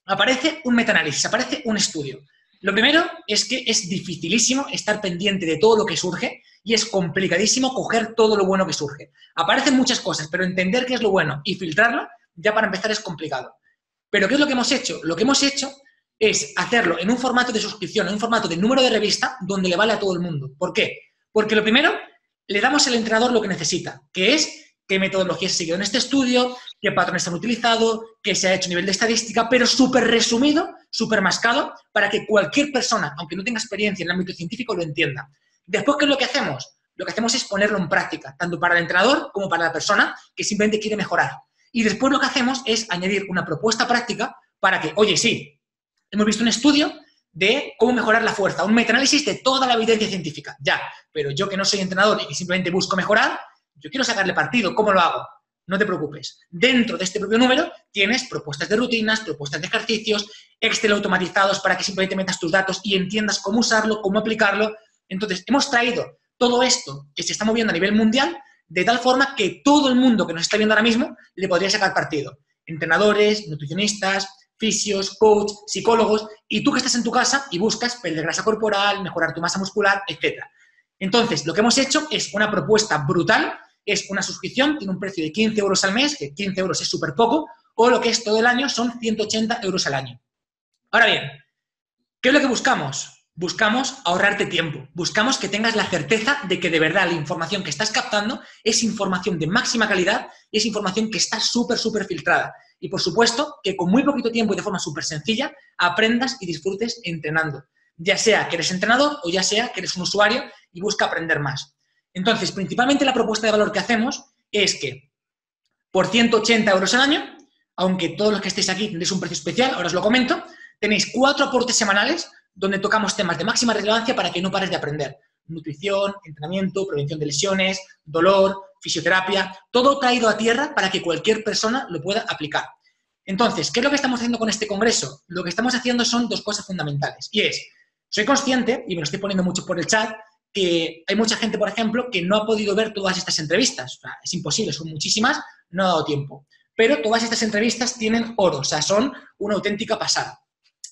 aparece un metaanálisis, aparece un estudio. Lo primero es que es dificilísimo estar pendiente de todo lo que surge y es complicadísimo coger todo lo bueno que surge. Aparecen muchas cosas, pero entender qué es lo bueno y filtrarlo, ya para empezar es complicado. Pero ¿qué es lo que hemos hecho? Lo que hemos hecho es hacerlo en un formato de suscripción, en un formato de número de revista, donde le vale a todo el mundo. ¿Por qué? Porque lo primero, le damos al entrenador lo que necesita, que es qué metodología se ha seguido en este estudio, qué patrones se han utilizado, qué se ha hecho a nivel de estadística, pero súper resumido, súper mascado, para que cualquier persona, aunque no tenga experiencia en el ámbito científico, lo entienda. Después, ¿qué es lo que hacemos? Lo que hacemos es ponerlo en práctica, tanto para el entrenador como para la persona que simplemente quiere mejorar. Y después lo que hacemos es añadir una propuesta práctica para que, oye, sí, hemos visto un estudio de cómo mejorar la fuerza, un metaanálisis de toda la evidencia científica, ya, pero yo que no soy entrenador y que simplemente busco mejorar, yo quiero sacarle partido, ¿cómo lo hago? No te preocupes. Dentro de este propio número tienes propuestas de rutinas, propuestas de ejercicios, Excel automatizados para que simplemente metas tus datos y entiendas cómo usarlo, cómo aplicarlo. Entonces, hemos traído todo esto que se está moviendo a nivel mundial de tal forma que todo el mundo que nos está viendo ahora mismo le podría sacar partido. Entrenadores, nutricionistas, fisios, coach, psicólogos, y tú que estás en tu casa y buscas perder grasa corporal, mejorar tu masa muscular, etc. Entonces, lo que hemos hecho es una propuesta brutal, es una suscripción, tiene un precio de 15 euros al mes, que 15 euros es súper poco, o lo que es todo el año son 180 euros al año. Ahora bien, ¿qué es lo que buscamos? Buscamos ahorrarte tiempo, buscamos que tengas la certeza de que de verdad la información que estás captando es información de máxima calidad y es información que está súper, súper filtrada. Y por supuesto que con muy poquito tiempo y de forma súper sencilla aprendas y disfrutes entrenando. Ya sea que eres entrenador o ya sea que eres un usuario y busca aprender más. Entonces, principalmente la propuesta de valor que hacemos es que por 180 euros al año, aunque todos los que estéis aquí tendréis un precio especial, ahora os lo comento, tenéis 4 aportes semanales donde tocamos temas de máxima relevancia para que no pares de aprender. Nutrición, entrenamiento, prevención de lesiones, dolor, fisioterapia, todo traído a tierra para que cualquier persona lo pueda aplicar. Entonces, ¿qué es lo que estamos haciendo con este congreso? Lo que estamos haciendo son 2 cosas fundamentales. Y es, soy consciente, y me lo estoy poniendo mucho por el chat, que hay mucha gente, por ejemplo, que no ha podido ver todas estas entrevistas. O sea, es imposible, son muchísimas, no ha dado tiempo. Pero todas estas entrevistas tienen oro, o sea, son una auténtica pasada.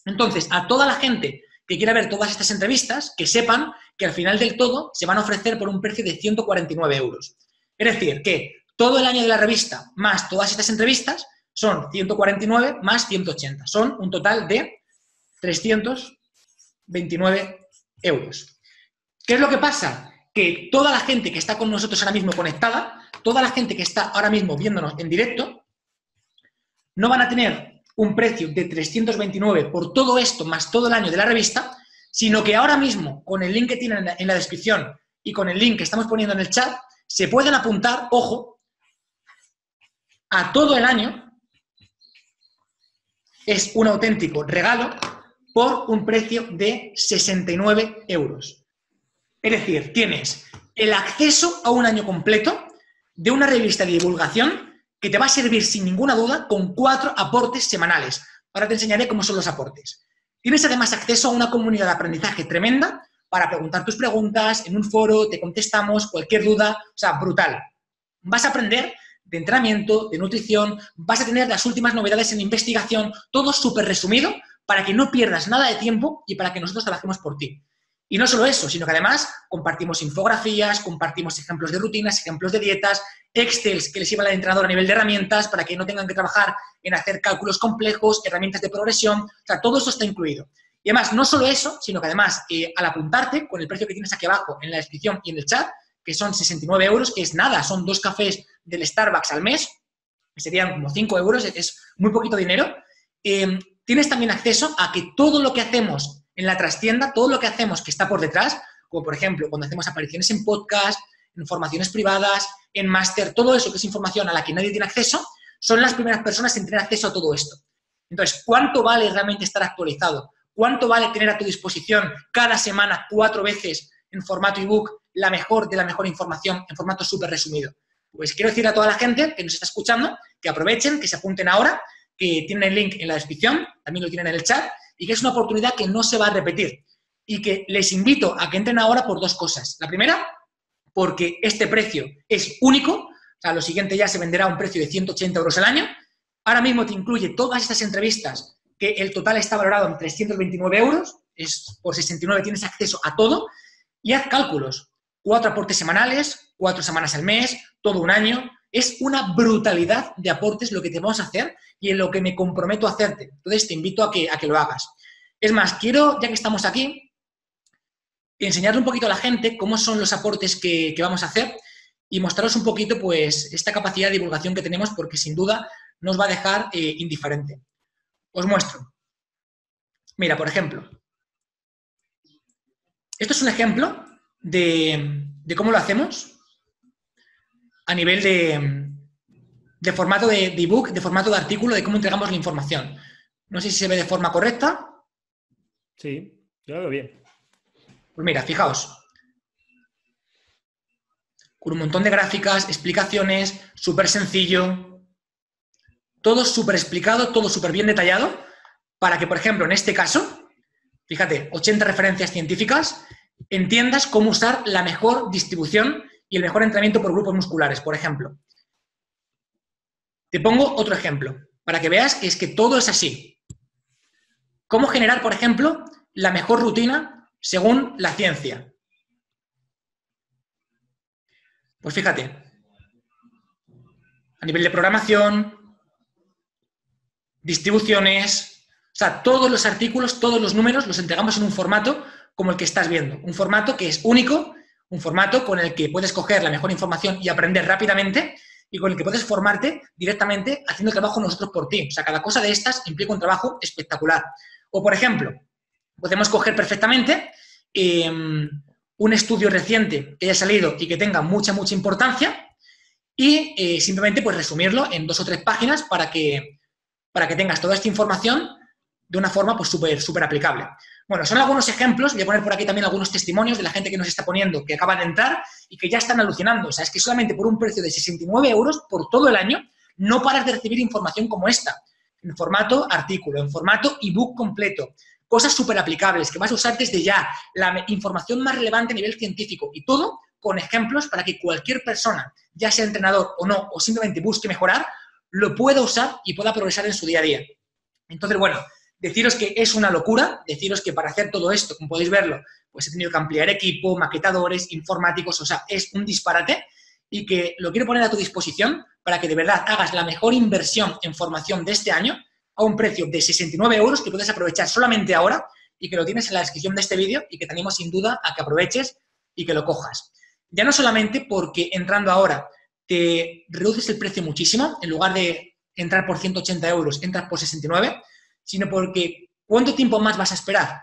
Entonces, a toda la gente que quiera ver todas estas entrevistas, que sepan que al final del todo se van a ofrecer por un precio de 149 euros. Es decir, que todo el año de la revista más todas estas entrevistas son 149 más 180. Son un total de 329 euros. ¿Qué es lo que pasa? Que toda la gente que está con nosotros ahora mismo conectada toda la gente que está ahora mismo viéndonos en directo, no van a tener un precio de 329 por todo esto, más todo el año de la revista, sino que ahora mismo, con el link que tienen en la descripción y con el link que estamos poniendo en el chat, se pueden apuntar, ojo, a todo el año. Es un auténtico regalo por un precio de 69 euros. Es decir, tienes el acceso a un año completo de una revista de divulgación que te va a servir sin ninguna duda con 4 aportes semanales. Ahora te enseñaré cómo son los aportes. Tienes además acceso a una comunidad de aprendizaje tremenda para preguntar tus preguntas en un foro, te contestamos cualquier duda, o sea, brutal. Vas a aprender de entrenamiento, de nutrición, vas a tener las últimas novedades en investigación, todo súper resumido para que no pierdas nada de tiempo y para que nosotros trabajemos por ti. Y no solo eso, sino que además compartimos infografías, compartimos ejemplos de rutinas, ejemplos de dietas, Excels que les sirvan al entrenador a nivel de herramientas para que no tengan que trabajar en hacer cálculos complejos, herramientas de progresión, o sea, todo eso está incluido. Y además, no solo eso, sino que además, al apuntarte, con el precio que tienes aquí abajo en la descripción y en el chat, que son 69 euros, que es nada, son 2 cafés del Starbucks al mes, que serían como 5 euros, es muy poquito dinero. Tienes también acceso a que todo lo que hacemos en la trastienda, todo lo que hacemos que está por detrás, como por ejemplo cuando hacemos apariciones en podcast, en formaciones privadas, en máster, todo eso que es información a la que nadie tiene acceso, son las primeras personas en tener acceso a todo esto. Entonces, ¿cuánto vale realmente estar actualizado? ¿Cuánto vale tener a tu disposición cada semana 4 veces en formato ebook la mejor de la mejor información en formato súper resumido? Pues quiero decir a toda la gente que nos está escuchando que aprovechen, que se apunten ahora, que tienen el link en la descripción, también lo tienen en el chat, y que es una oportunidad que no se va a repetir. Y que les invito a que entren ahora por 2 cosas. La primera, porque este precio es único, o sea, lo siguiente ya se venderá a un precio de 180 euros al año. Ahora mismo te incluye todas estas entrevistas, que el total está valorado en 329 euros, es por 69 tienes acceso a todo, y haz cálculos. 4 aportes semanales, 4 semanas al mes, todo un año. Es una brutalidad de aportes lo que te vamos a hacer y en lo que me comprometo a hacerte. Entonces te invito a que lo hagas. Es más, quiero, ya que estamos aquí, enseñarle un poquito a la gente cómo son los aportes que vamos a hacer y mostraros un poquito pues esta capacidad de divulgación que tenemos porque sin duda nos va a dejar indiferente. Os muestro. Mira, por ejemplo, esto es un ejemplo de cómo lo hacemos a nivel de formato de ebook, de formato de artículo, de cómo entregamos la información. No sé si se ve de forma correcta.
Sí, yo lo veo bien.
Pues mira, fijaos. Con un montón de gráficas, explicaciones, súper sencillo. Todo súper explicado, todo súper bien detallado, para que, por ejemplo, en este caso, fíjate, 80 referencias científicas, entiendas cómo usar la mejor distribución y el mejor entrenamiento por grupos musculares, por ejemplo. Te pongo otro ejemplo, para que veas que es que todo es así. Cómo generar, por ejemplo, la mejor rutina según la ciencia. Pues fíjate, a nivel de programación, distribuciones, o sea, todos los artículos, todos los números los entregamos en un formato como el que estás viendo. Un formato que es único, un formato con el que puedes coger la mejor información y aprender rápidamente y con el que puedes formarte directamente haciendo el trabajo nosotros por ti. O sea, cada cosa de estas implica un trabajo espectacular. O, por ejemplo, podemos coger perfectamente un estudio reciente que haya salido y que tenga mucha importancia y simplemente pues resumirlo en 2 o 3 páginas para que tengas toda esta información de una forma pues súper aplicable. Bueno, son algunos ejemplos, voy a poner por aquí también algunos testimonios de la gente que nos está poniendo, que acaba de entrar y que ya están alucinando. O sea, es que solamente por un precio de 69 euros por todo el año no paras de recibir información como esta, en formato artículo, en formato ebook completo, cosas súper aplicables que vas a usar desde ya, la información más relevante a nivel científico y todo con ejemplos para que cualquier persona, ya sea entrenador o no, o simplemente busque mejorar, lo pueda usar y pueda progresar en su día a día. Entonces, bueno, deciros que es una locura, deciros que para hacer todo esto, como podéis verlo, pues he tenido que ampliar equipo, maquetadores, informáticos, o sea, es un disparate y que lo quiero poner a tu disposición para que de verdad hagas la mejor inversión en formación de este año a un precio de 69 euros que puedes aprovechar solamente ahora y que lo tienes en la descripción de este vídeo y que te animo sin duda a que aproveches y que lo cojas. Ya no solamente porque entrando ahora te reduces el precio muchísimo. En lugar de entrar por 180 euros, entras por 69, sino porque ¿cuánto tiempo más vas a esperar?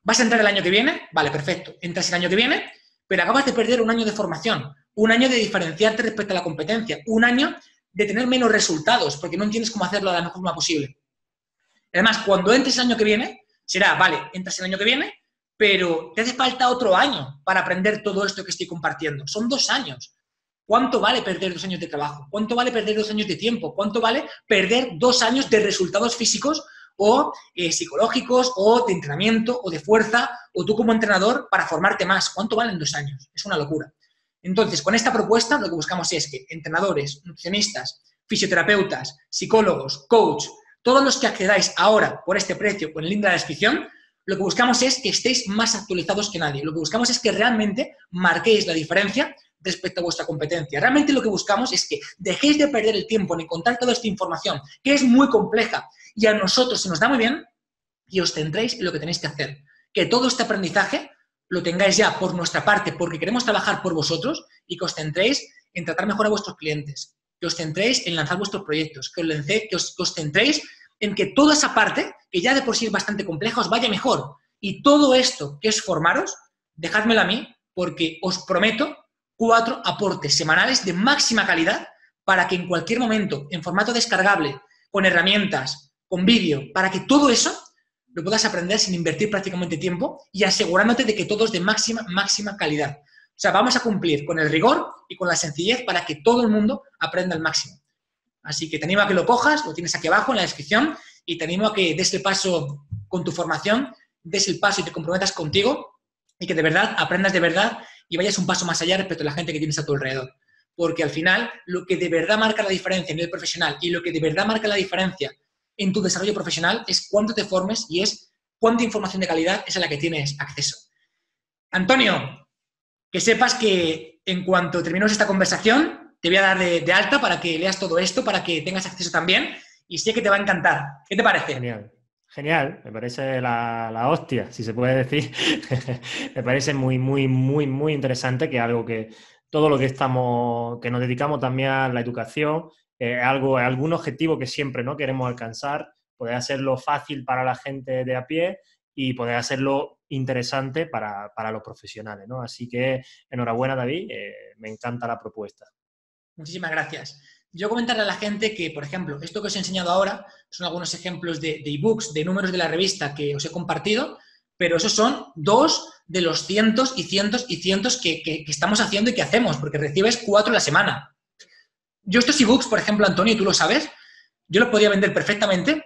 ¿Vas a entrar el año que viene? Vale, perfecto. Entras el año que viene, pero acabas de perder un año de formación, un año de diferenciarte respecto a la competencia, un año de tener menos resultados, porque no entiendes cómo hacerlo de la mejor forma posible. Además, cuando entres el año que viene, será, vale, entras el año que viene, pero te hace falta otro año para aprender todo esto que estoy compartiendo. Son 2 años. ¿Cuánto vale perder 2 años de trabajo? ¿Cuánto vale perder 2 años de tiempo? ¿Cuánto vale perder 2 años de resultados físicos o psicológicos o de entrenamiento o de fuerza o tú como entrenador para formarte más? ¿Cuánto valen 2 años? Es una locura. Entonces, con esta propuesta lo que buscamos es que entrenadores, nutricionistas, fisioterapeutas, psicólogos, coach, todos los que accedáis ahora por este precio con el link de la descripción, lo que buscamos es que estéis más actualizados que nadie. Lo que buscamos es que realmente marquéis la diferencia respecto a vuestra competencia. Realmente lo que buscamos es que dejéis de perder el tiempo en encontrar toda esta información, que es muy compleja, y a nosotros se nos da muy bien, y os centréis en lo que tenéis que hacer. Que todo este aprendizaje lo tengáis ya por nuestra parte, porque queremos trabajar por vosotros, y que os centréis en tratar mejor a vuestros clientes, que os centréis en lanzar vuestros proyectos, que os centréis en que toda esa parte, que ya de por sí es bastante compleja, os vaya mejor. Y todo esto que es formaros, dejádmelo a mí, porque os prometo 4 aportes semanales de máxima calidad para que en cualquier momento, en formato descargable, con herramientas, con vídeo, para que todo eso lo puedas aprender sin invertir prácticamente tiempo y asegurándote de que todo es de máxima calidad. O sea, vamos a cumplir con el rigor y con la sencillez para que todo el mundo aprenda al máximo. Así que te animo a que lo cojas, lo tienes aquí abajo en la descripción, y te animo a que des el paso con tu formación, des el paso y te comprometas contigo y que de verdad aprendas de verdad y vayas un paso más allá respecto a la gente que tienes a tu alrededor. Porque al final, lo que de verdad marca la diferencia en el profesional y lo que de verdad marca la diferencia en tu desarrollo profesional es cuánto te formes y es cuánta información de calidad es a la que tienes acceso. Antonio, que sepas que en cuanto terminemos esta conversación, te voy a dar de alta para que leas todo esto, para que tengas acceso también, y sé que te va a encantar. ¿Qué te parece?
Genial. Genial, me parece la hostia, si se puede decir. Me parece muy interesante, que algo que todo lo que que nos dedicamos también a la educación, algún objetivo que siempre, ¿no?, queremos alcanzar, poder hacerlo fácil para la gente de a pie y poder hacerlo interesante para los profesionales, ¿no? Así que enhorabuena, David, me encanta la propuesta.
Muchísimas gracias. Yo comentarle a la gente que, por ejemplo, esto que os he enseñado ahora son algunos ejemplos de ebooks, de números de la revista que os he compartido, pero esos son 2 de los cientos y cientos y cientos que estamos haciendo y que hacemos, porque recibes 4 a la semana. Yo estos ebooks, por ejemplo, Antonio, tú lo sabes, yo los podía vender perfectamente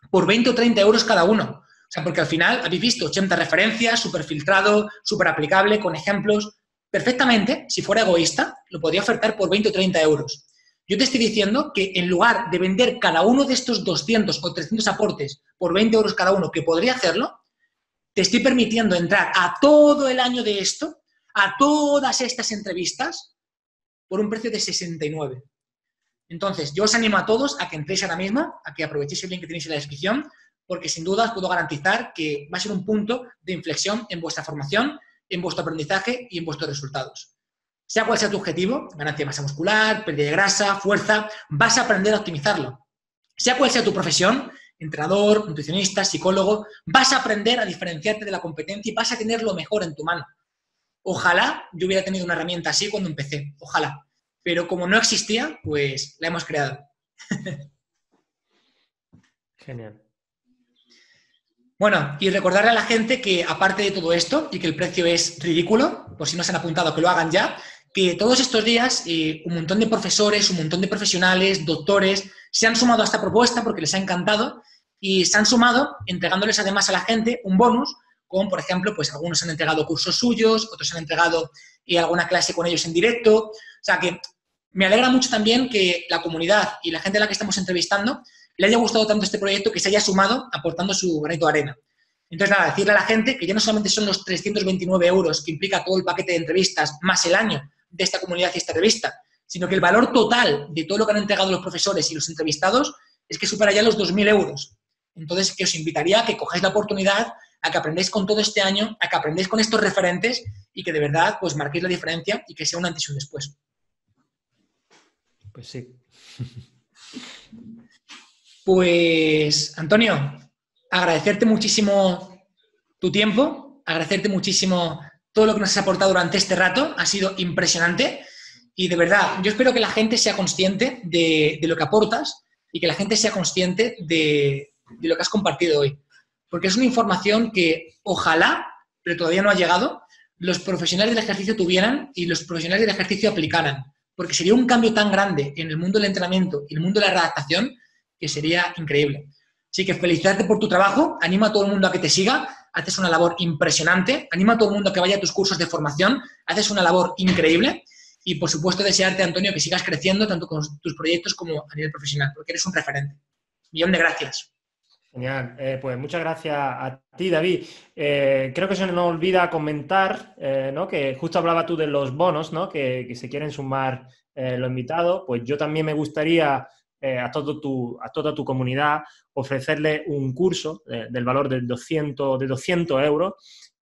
por 20 o 30 euros cada uno. O sea, porque al final habéis visto 80 referencias, súper filtrado, súper aplicable, con ejemplos. Perfectamente, si fuera egoísta, lo podría ofertar por 20 o 30 euros. Yo te estoy diciendo que en lugar de vender cada uno de estos 200 o 300 aportes por 20 euros cada uno, que podría hacerlo, te estoy permitiendo entrar a todo el año de esto, a todas estas entrevistas, por un precio de 69. Entonces, yo os animo a todos a que entréis ahora mismo, a que aprovechéis el link que tenéis en la descripción, porque sin duda os puedo garantizar que va a ser un punto de inflexión en vuestra formación, en vuestro aprendizaje y en vuestros resultados. Sea cual sea tu objetivo, ganancia de masa muscular, pérdida de grasa, fuerza, vas a aprender a optimizarlo. Sea cual sea tu profesión, entrenador, nutricionista, psicólogo, vas a aprender a diferenciarte de la competencia y vas a tener lo mejor en tu mano. Ojalá yo hubiera tenido una herramienta así cuando empecé, ojalá. Pero como no existía, pues la hemos creado.
Genial.
Bueno, y recordarle a la gente que aparte de todo esto y que el precio es ridículo, por si no se han apuntado que lo hagan ya, que todos estos días un montón de profesores, un montón de profesionales, doctores, se han sumado a esta propuesta porque les ha encantado y se han sumado entregándoles además a la gente un bonus, como por ejemplo, pues algunos han entregado cursos suyos, otros han entregado alguna clase con ellos en directo. O sea que me alegra mucho también que la comunidad y la gente a la que estamos entrevistando le haya gustado tanto este proyecto que se haya sumado aportando su granito de arena. Entonces, nada, decirle a la gente que ya no solamente son los 329 euros que implica todo el paquete de entrevistas más el año de esta comunidad y esta revista, sino que el valor total de todo lo que han entregado los profesores y los entrevistados es que supera ya los 2.000 euros. Entonces, que os invitaría a que cojáis la oportunidad, a que aprendáis con todo este año, a que aprendáis con estos referentes y que de verdad pues marquéis la diferencia y que sea un antes y un después.
Pues sí.
Pues, Antonio, agradecerte muchísimo tu tiempo, agradecerte muchísimo todo lo que nos has aportado durante este rato, ha sido impresionante y de verdad, yo espero que la gente sea consciente de lo que aportas y que la gente sea consciente de lo que has compartido hoy, porque es una información que ojalá, pero todavía no ha llegado, los profesionales del ejercicio tuvieran y los profesionales del ejercicio aplicaran, porque sería un cambio tan grande en el mundo del entrenamiento y el mundo de la redactación que sería increíble. Así que felicitarte por tu trabajo, animo a todo el mundo a que te siga, haces una labor impresionante, animo a todo el mundo a que vaya a tus cursos de formación, haces una labor increíble y, por supuesto, desearte, Antonio, que sigas creciendo tanto con tus proyectos como a nivel profesional, porque eres un referente. Millón de gracias.
Genial. Pues muchas gracias a ti, David. Creo que se nos olvida comentar, ¿no? Que justo hablaba tú de los bonos, ¿no? Que se quieren sumar los invitados. Pues yo también me gustaría a toda tu comunidad ofrecerle un curso del valor de 200 euros,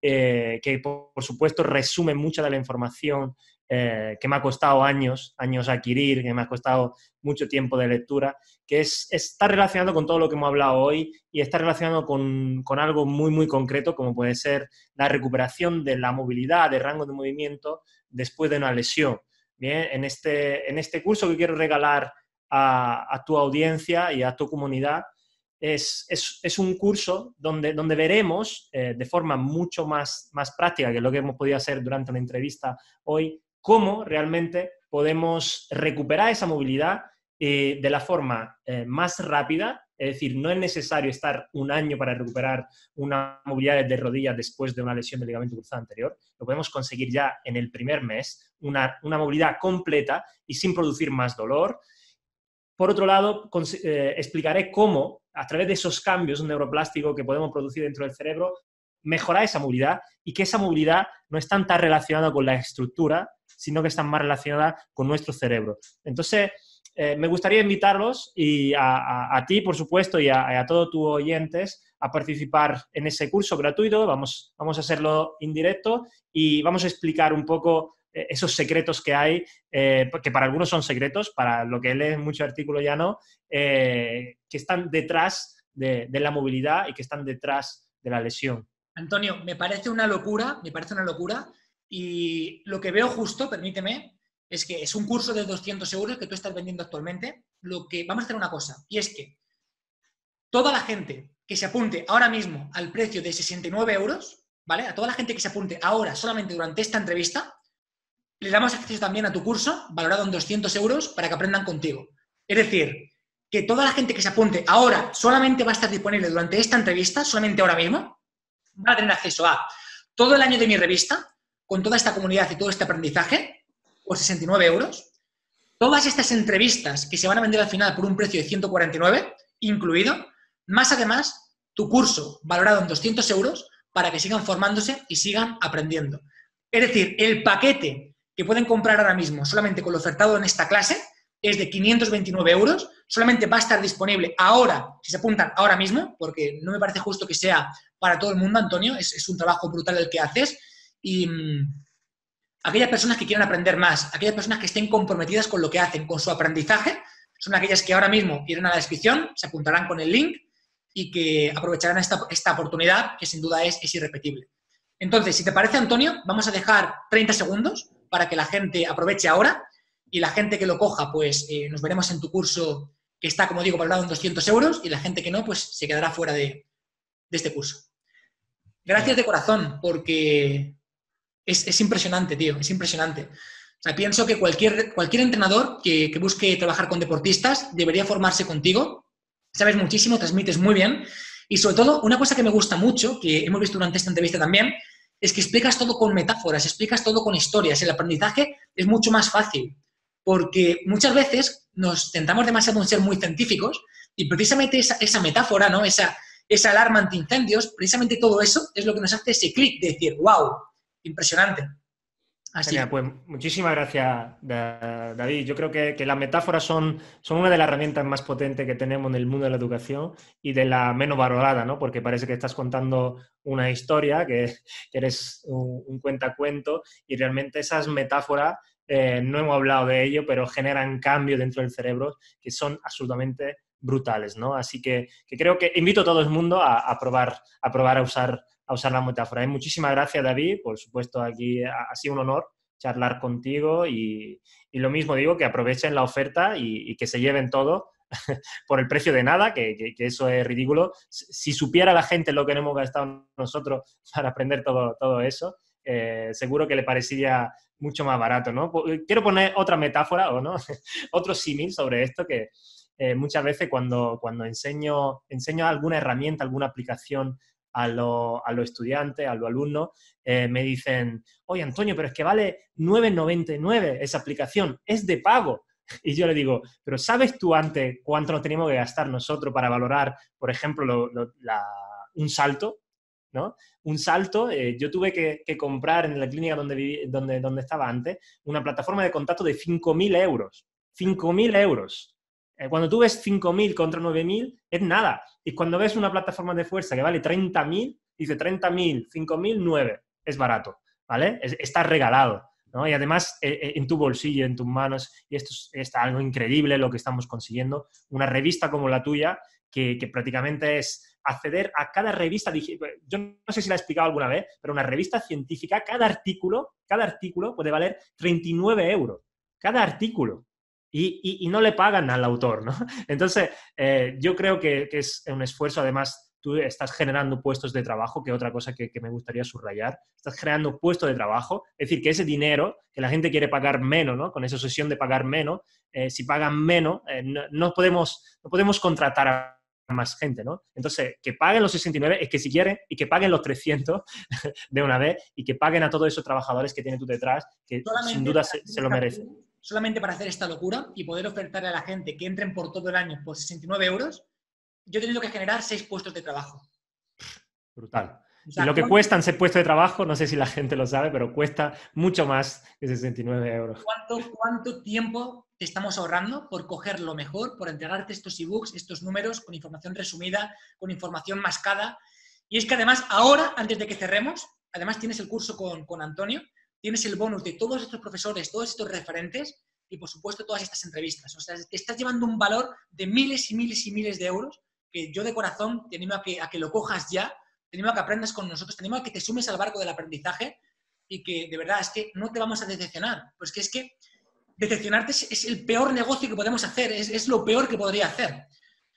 que por supuesto resume mucha de la información que me ha costado años adquirir, que me ha costado mucho tiempo de lectura, que está relacionado con todo lo que hemos hablado hoy y está relacionado con algo muy, muy concreto, como puede ser la recuperación de la movilidad, de rango de movimiento después de una lesión. Bien, en este curso que quiero regalar a tu audiencia y a tu comunidad, es un curso donde veremos de forma mucho más práctica que lo que hemos podido hacer durante una entrevista hoy, cómo realmente podemos recuperar esa movilidad de la forma más rápida. Es decir, no es necesario estar un año para recuperar una movilidad de rodillas después de una lesión del ligamento cruzado anterior. Lo podemos conseguir ya en el primer mes, una movilidad completa y sin producir más dolor. Por otro lado, explicaré cómo, a través de esos cambios neuroplásticos que podemos producir dentro del cerebro, mejorar esa movilidad y que esa movilidad no es tan relacionada con la estructura, sino que está más relacionada con nuestro cerebro. Entonces, me gustaría invitarlos y a ti, por supuesto, y a todos tus oyentes a participar en ese curso gratuito. Vamos a hacerlo en directo y vamos a explicar un poco esos secretos que hay, que para algunos son secretos, para lo que leen muchos artículos ya no, que están detrás de la movilidad y que están detrás de la lesión.
Antonio, me parece una locura y lo que veo justo, permíteme, es que es un curso de 200 euros que tú estás vendiendo actualmente. Vamos a hacer una cosa, y es que toda la gente que se apunte ahora mismo al precio de 69 euros, ¿vale? A toda la gente que se apunte ahora solamente durante esta entrevista, le damos acceso también a tu curso valorado en 200 euros para que aprendan contigo. Es decir, que toda la gente que se apunte ahora solamente va a estar disponible durante esta entrevista, solamente ahora mismo, va a tener acceso a todo el año de mi revista, con toda esta comunidad y todo este aprendizaje, por 69 euros. Todas estas entrevistas que se van a vender al final por un precio de 149, incluido, más además tu curso valorado en 200 euros para que sigan formándose y sigan aprendiendo. Es decir, el paquete que pueden comprar ahora mismo solamente con lo ofertado en esta clase es de 529 euros, solamente va a estar disponible ahora, si se apuntan ahora mismo, porque no me parece justo que sea para todo el mundo, Antonio, es un trabajo brutal el que haces, y aquellas personas que quieran aprender más, aquellas personas que estén comprometidas con lo que hacen, con su aprendizaje, son aquellas que ahora mismo irán a la descripción, se apuntarán con el link y que aprovecharán esta oportunidad que sin duda es irrepetible. Entonces, si te parece, Antonio, vamos a dejar 30 segundos para que la gente aproveche ahora y la gente que lo coja, pues nos veremos en tu curso que está, como digo, valorado en 200 euros y la gente que no, pues se quedará fuera de este curso. Gracias de corazón, porque es impresionante, tío, es impresionante. O sea, pienso que cualquier entrenador que busque trabajar con deportistas debería formarse contigo. Sabes muchísimo, transmites muy bien. Y sobre todo, una cosa que me gusta mucho, que hemos visto durante esta entrevista también, es que explicas todo con metáforas, explicas todo con historias. El aprendizaje es mucho más fácil, porque muchas veces nos tentamos demasiado en ser muy científicos y precisamente esa metáfora, ¿no? Esa alarma antiincendios, precisamente todo eso es lo que nos hace ese clic de decir, wow, impresionante. Así.
Genial, pues muchísimas gracias, David. Yo creo que las metáforas son una de las herramientas más potentes que tenemos en el mundo de la educación y de la menos valorada, ¿no? Porque parece que estás contando una historia, que eres un cuentacuento, y realmente esas metáforas no hemos hablado de ello, pero generan cambios dentro del cerebro que son absolutamente brutales, ¿no? Así que creo que invito a todo el mundo a probar a usar la metáfora. Muchísimas gracias, David. Por supuesto, aquí ha sido un honor charlar contigo y lo mismo digo, que aprovechen la oferta y que se lleven todo por el precio de nada, que eso es ridículo. Si supiera la gente lo que hemos gastado nosotros para aprender todo eso, seguro que le parecería mucho más barato, ¿no? Quiero poner otra metáfora, ¿o no? Otro símil sobre esto, que muchas veces cuando enseño alguna herramienta, alguna aplicación a los estudiantes, a los alumnos, me dicen, oye, Antonio, pero es que vale 9,99 esa aplicación, es de pago. Y yo le digo, pero ¿sabes tú antes cuánto nos teníamos que gastar nosotros para valorar, por ejemplo, un salto? ¿No? Un salto, yo tuve que comprar en la clínica donde estaba antes una plataforma de contacto de 5.000 euros. 5.000 euros. Cuando tú ves 5.000 contra 9.000, es nada. Y cuando ves una plataforma de fuerza que vale 30.000, dice 30.000, 5.000, 9. Es barato, ¿vale? Está regalado, ¿no? Y además en tu bolsillo, en tus manos, y esto es algo increíble lo que estamos consiguiendo. Una revista como la tuya, que prácticamente es acceder a cada revista. Yo no sé si la he explicado alguna vez, pero una revista científica, cada artículo puede valer 39 euros. Cada artículo. Y no le pagan al autor, ¿no? Entonces, yo creo que es un esfuerzo. Además, tú estás generando puestos de trabajo, que es otra cosa que me gustaría subrayar. Estás generando puestos de trabajo. Es decir, que ese dinero, que la gente quiere pagar menos, ¿no? Con esa obsesión de pagar menos, si pagan menos, no podemos contratar a más gente, ¿no? Entonces, que paguen los 69 es que si quieren, y que paguen los 300 de una vez, y que paguen a todos esos trabajadores que tienes tú detrás, que sin duda se lo merecen.
Solamente para hacer esta locura y poder ofertarle a la gente que entren por todo el año por 69 euros, yo he tenido que generar 6 puestos de trabajo.
Brutal. O sea, y lo que cuesta en ser puesto de trabajo, no sé si la gente lo sabe, pero cuesta mucho más que 69 euros.
¿Cuánto tiempo te estamos ahorrando por coger lo mejor, por entregarte estos ebooks, estos números con información resumida, con información mascada? Y es que además, ahora, antes de que cerremos, además tienes el curso con Antonio, tienes el bonus de todos estos profesores, todos estos referentes y, por supuesto, todas estas entrevistas. O sea, te estás llevando un valor de miles y miles y miles de euros que yo de corazón te animo a que lo cojas ya, te animo a que aprendas con nosotros, te animo a que te sumes al barco del aprendizaje y que, de verdad, es que no te vamos a decepcionar. Pues que es que decepcionarte es el peor negocio que podemos hacer, es lo peor que podría hacer.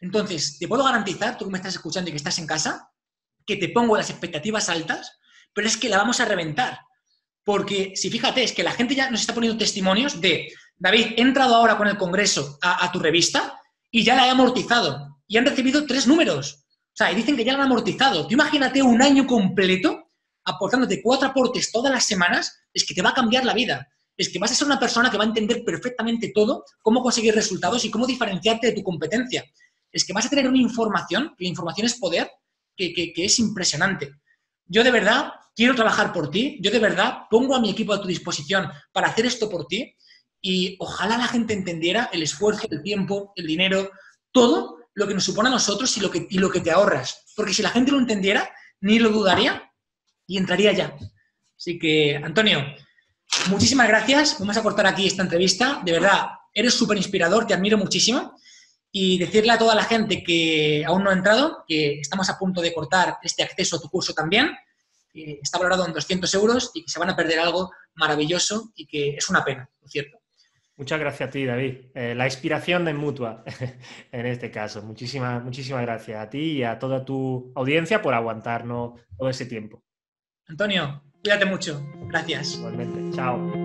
Entonces, te puedo garantizar, tú que me estás escuchando y que estás en casa, que te pongo las expectativas altas, pero es que la vamos a reventar. Porque, si fíjate, es que la gente ya nos está poniendo testimonios de, David, he entrado ahora con el Congreso a tu revista y ya la he amortizado. Y han recibido 3 números. O sea, y dicen que ya la han amortizado. Tú imagínate un año completo aportándote 4 aportes todas las semanas, es que te va a cambiar la vida. Es que vas a ser una persona que va a entender perfectamente todo, cómo conseguir resultados y cómo diferenciarte de tu competencia. Es que vas a tener una información, que la información es poder, que es impresionante. Yo de verdad quiero trabajar por ti, yo de verdad pongo a mi equipo a tu disposición para hacer esto por ti y ojalá la gente entendiera el esfuerzo, el tiempo, el dinero, todo lo que nos supone a nosotros y lo que te ahorras. Porque si la gente lo entendiera, ni lo dudaría y entraría ya. Así que, Antonio, muchísimas gracias. Vamos a cortar aquí esta entrevista. De verdad, eres súper inspirador, te admiro muchísimo. Y decirle a toda la gente que aún no ha entrado que estamos a punto de cortar este acceso a tu curso también. Está valorado en 200 euros y que se van a perder algo maravilloso y que es una pena, por cierto.
Muchas gracias a ti, David. La inspiración es mutua en este caso. Muchísimas gracias a ti y a toda tu audiencia por aguantarnos todo ese tiempo.
Antonio, cuídate mucho. Gracias.
Igualmente. Chao.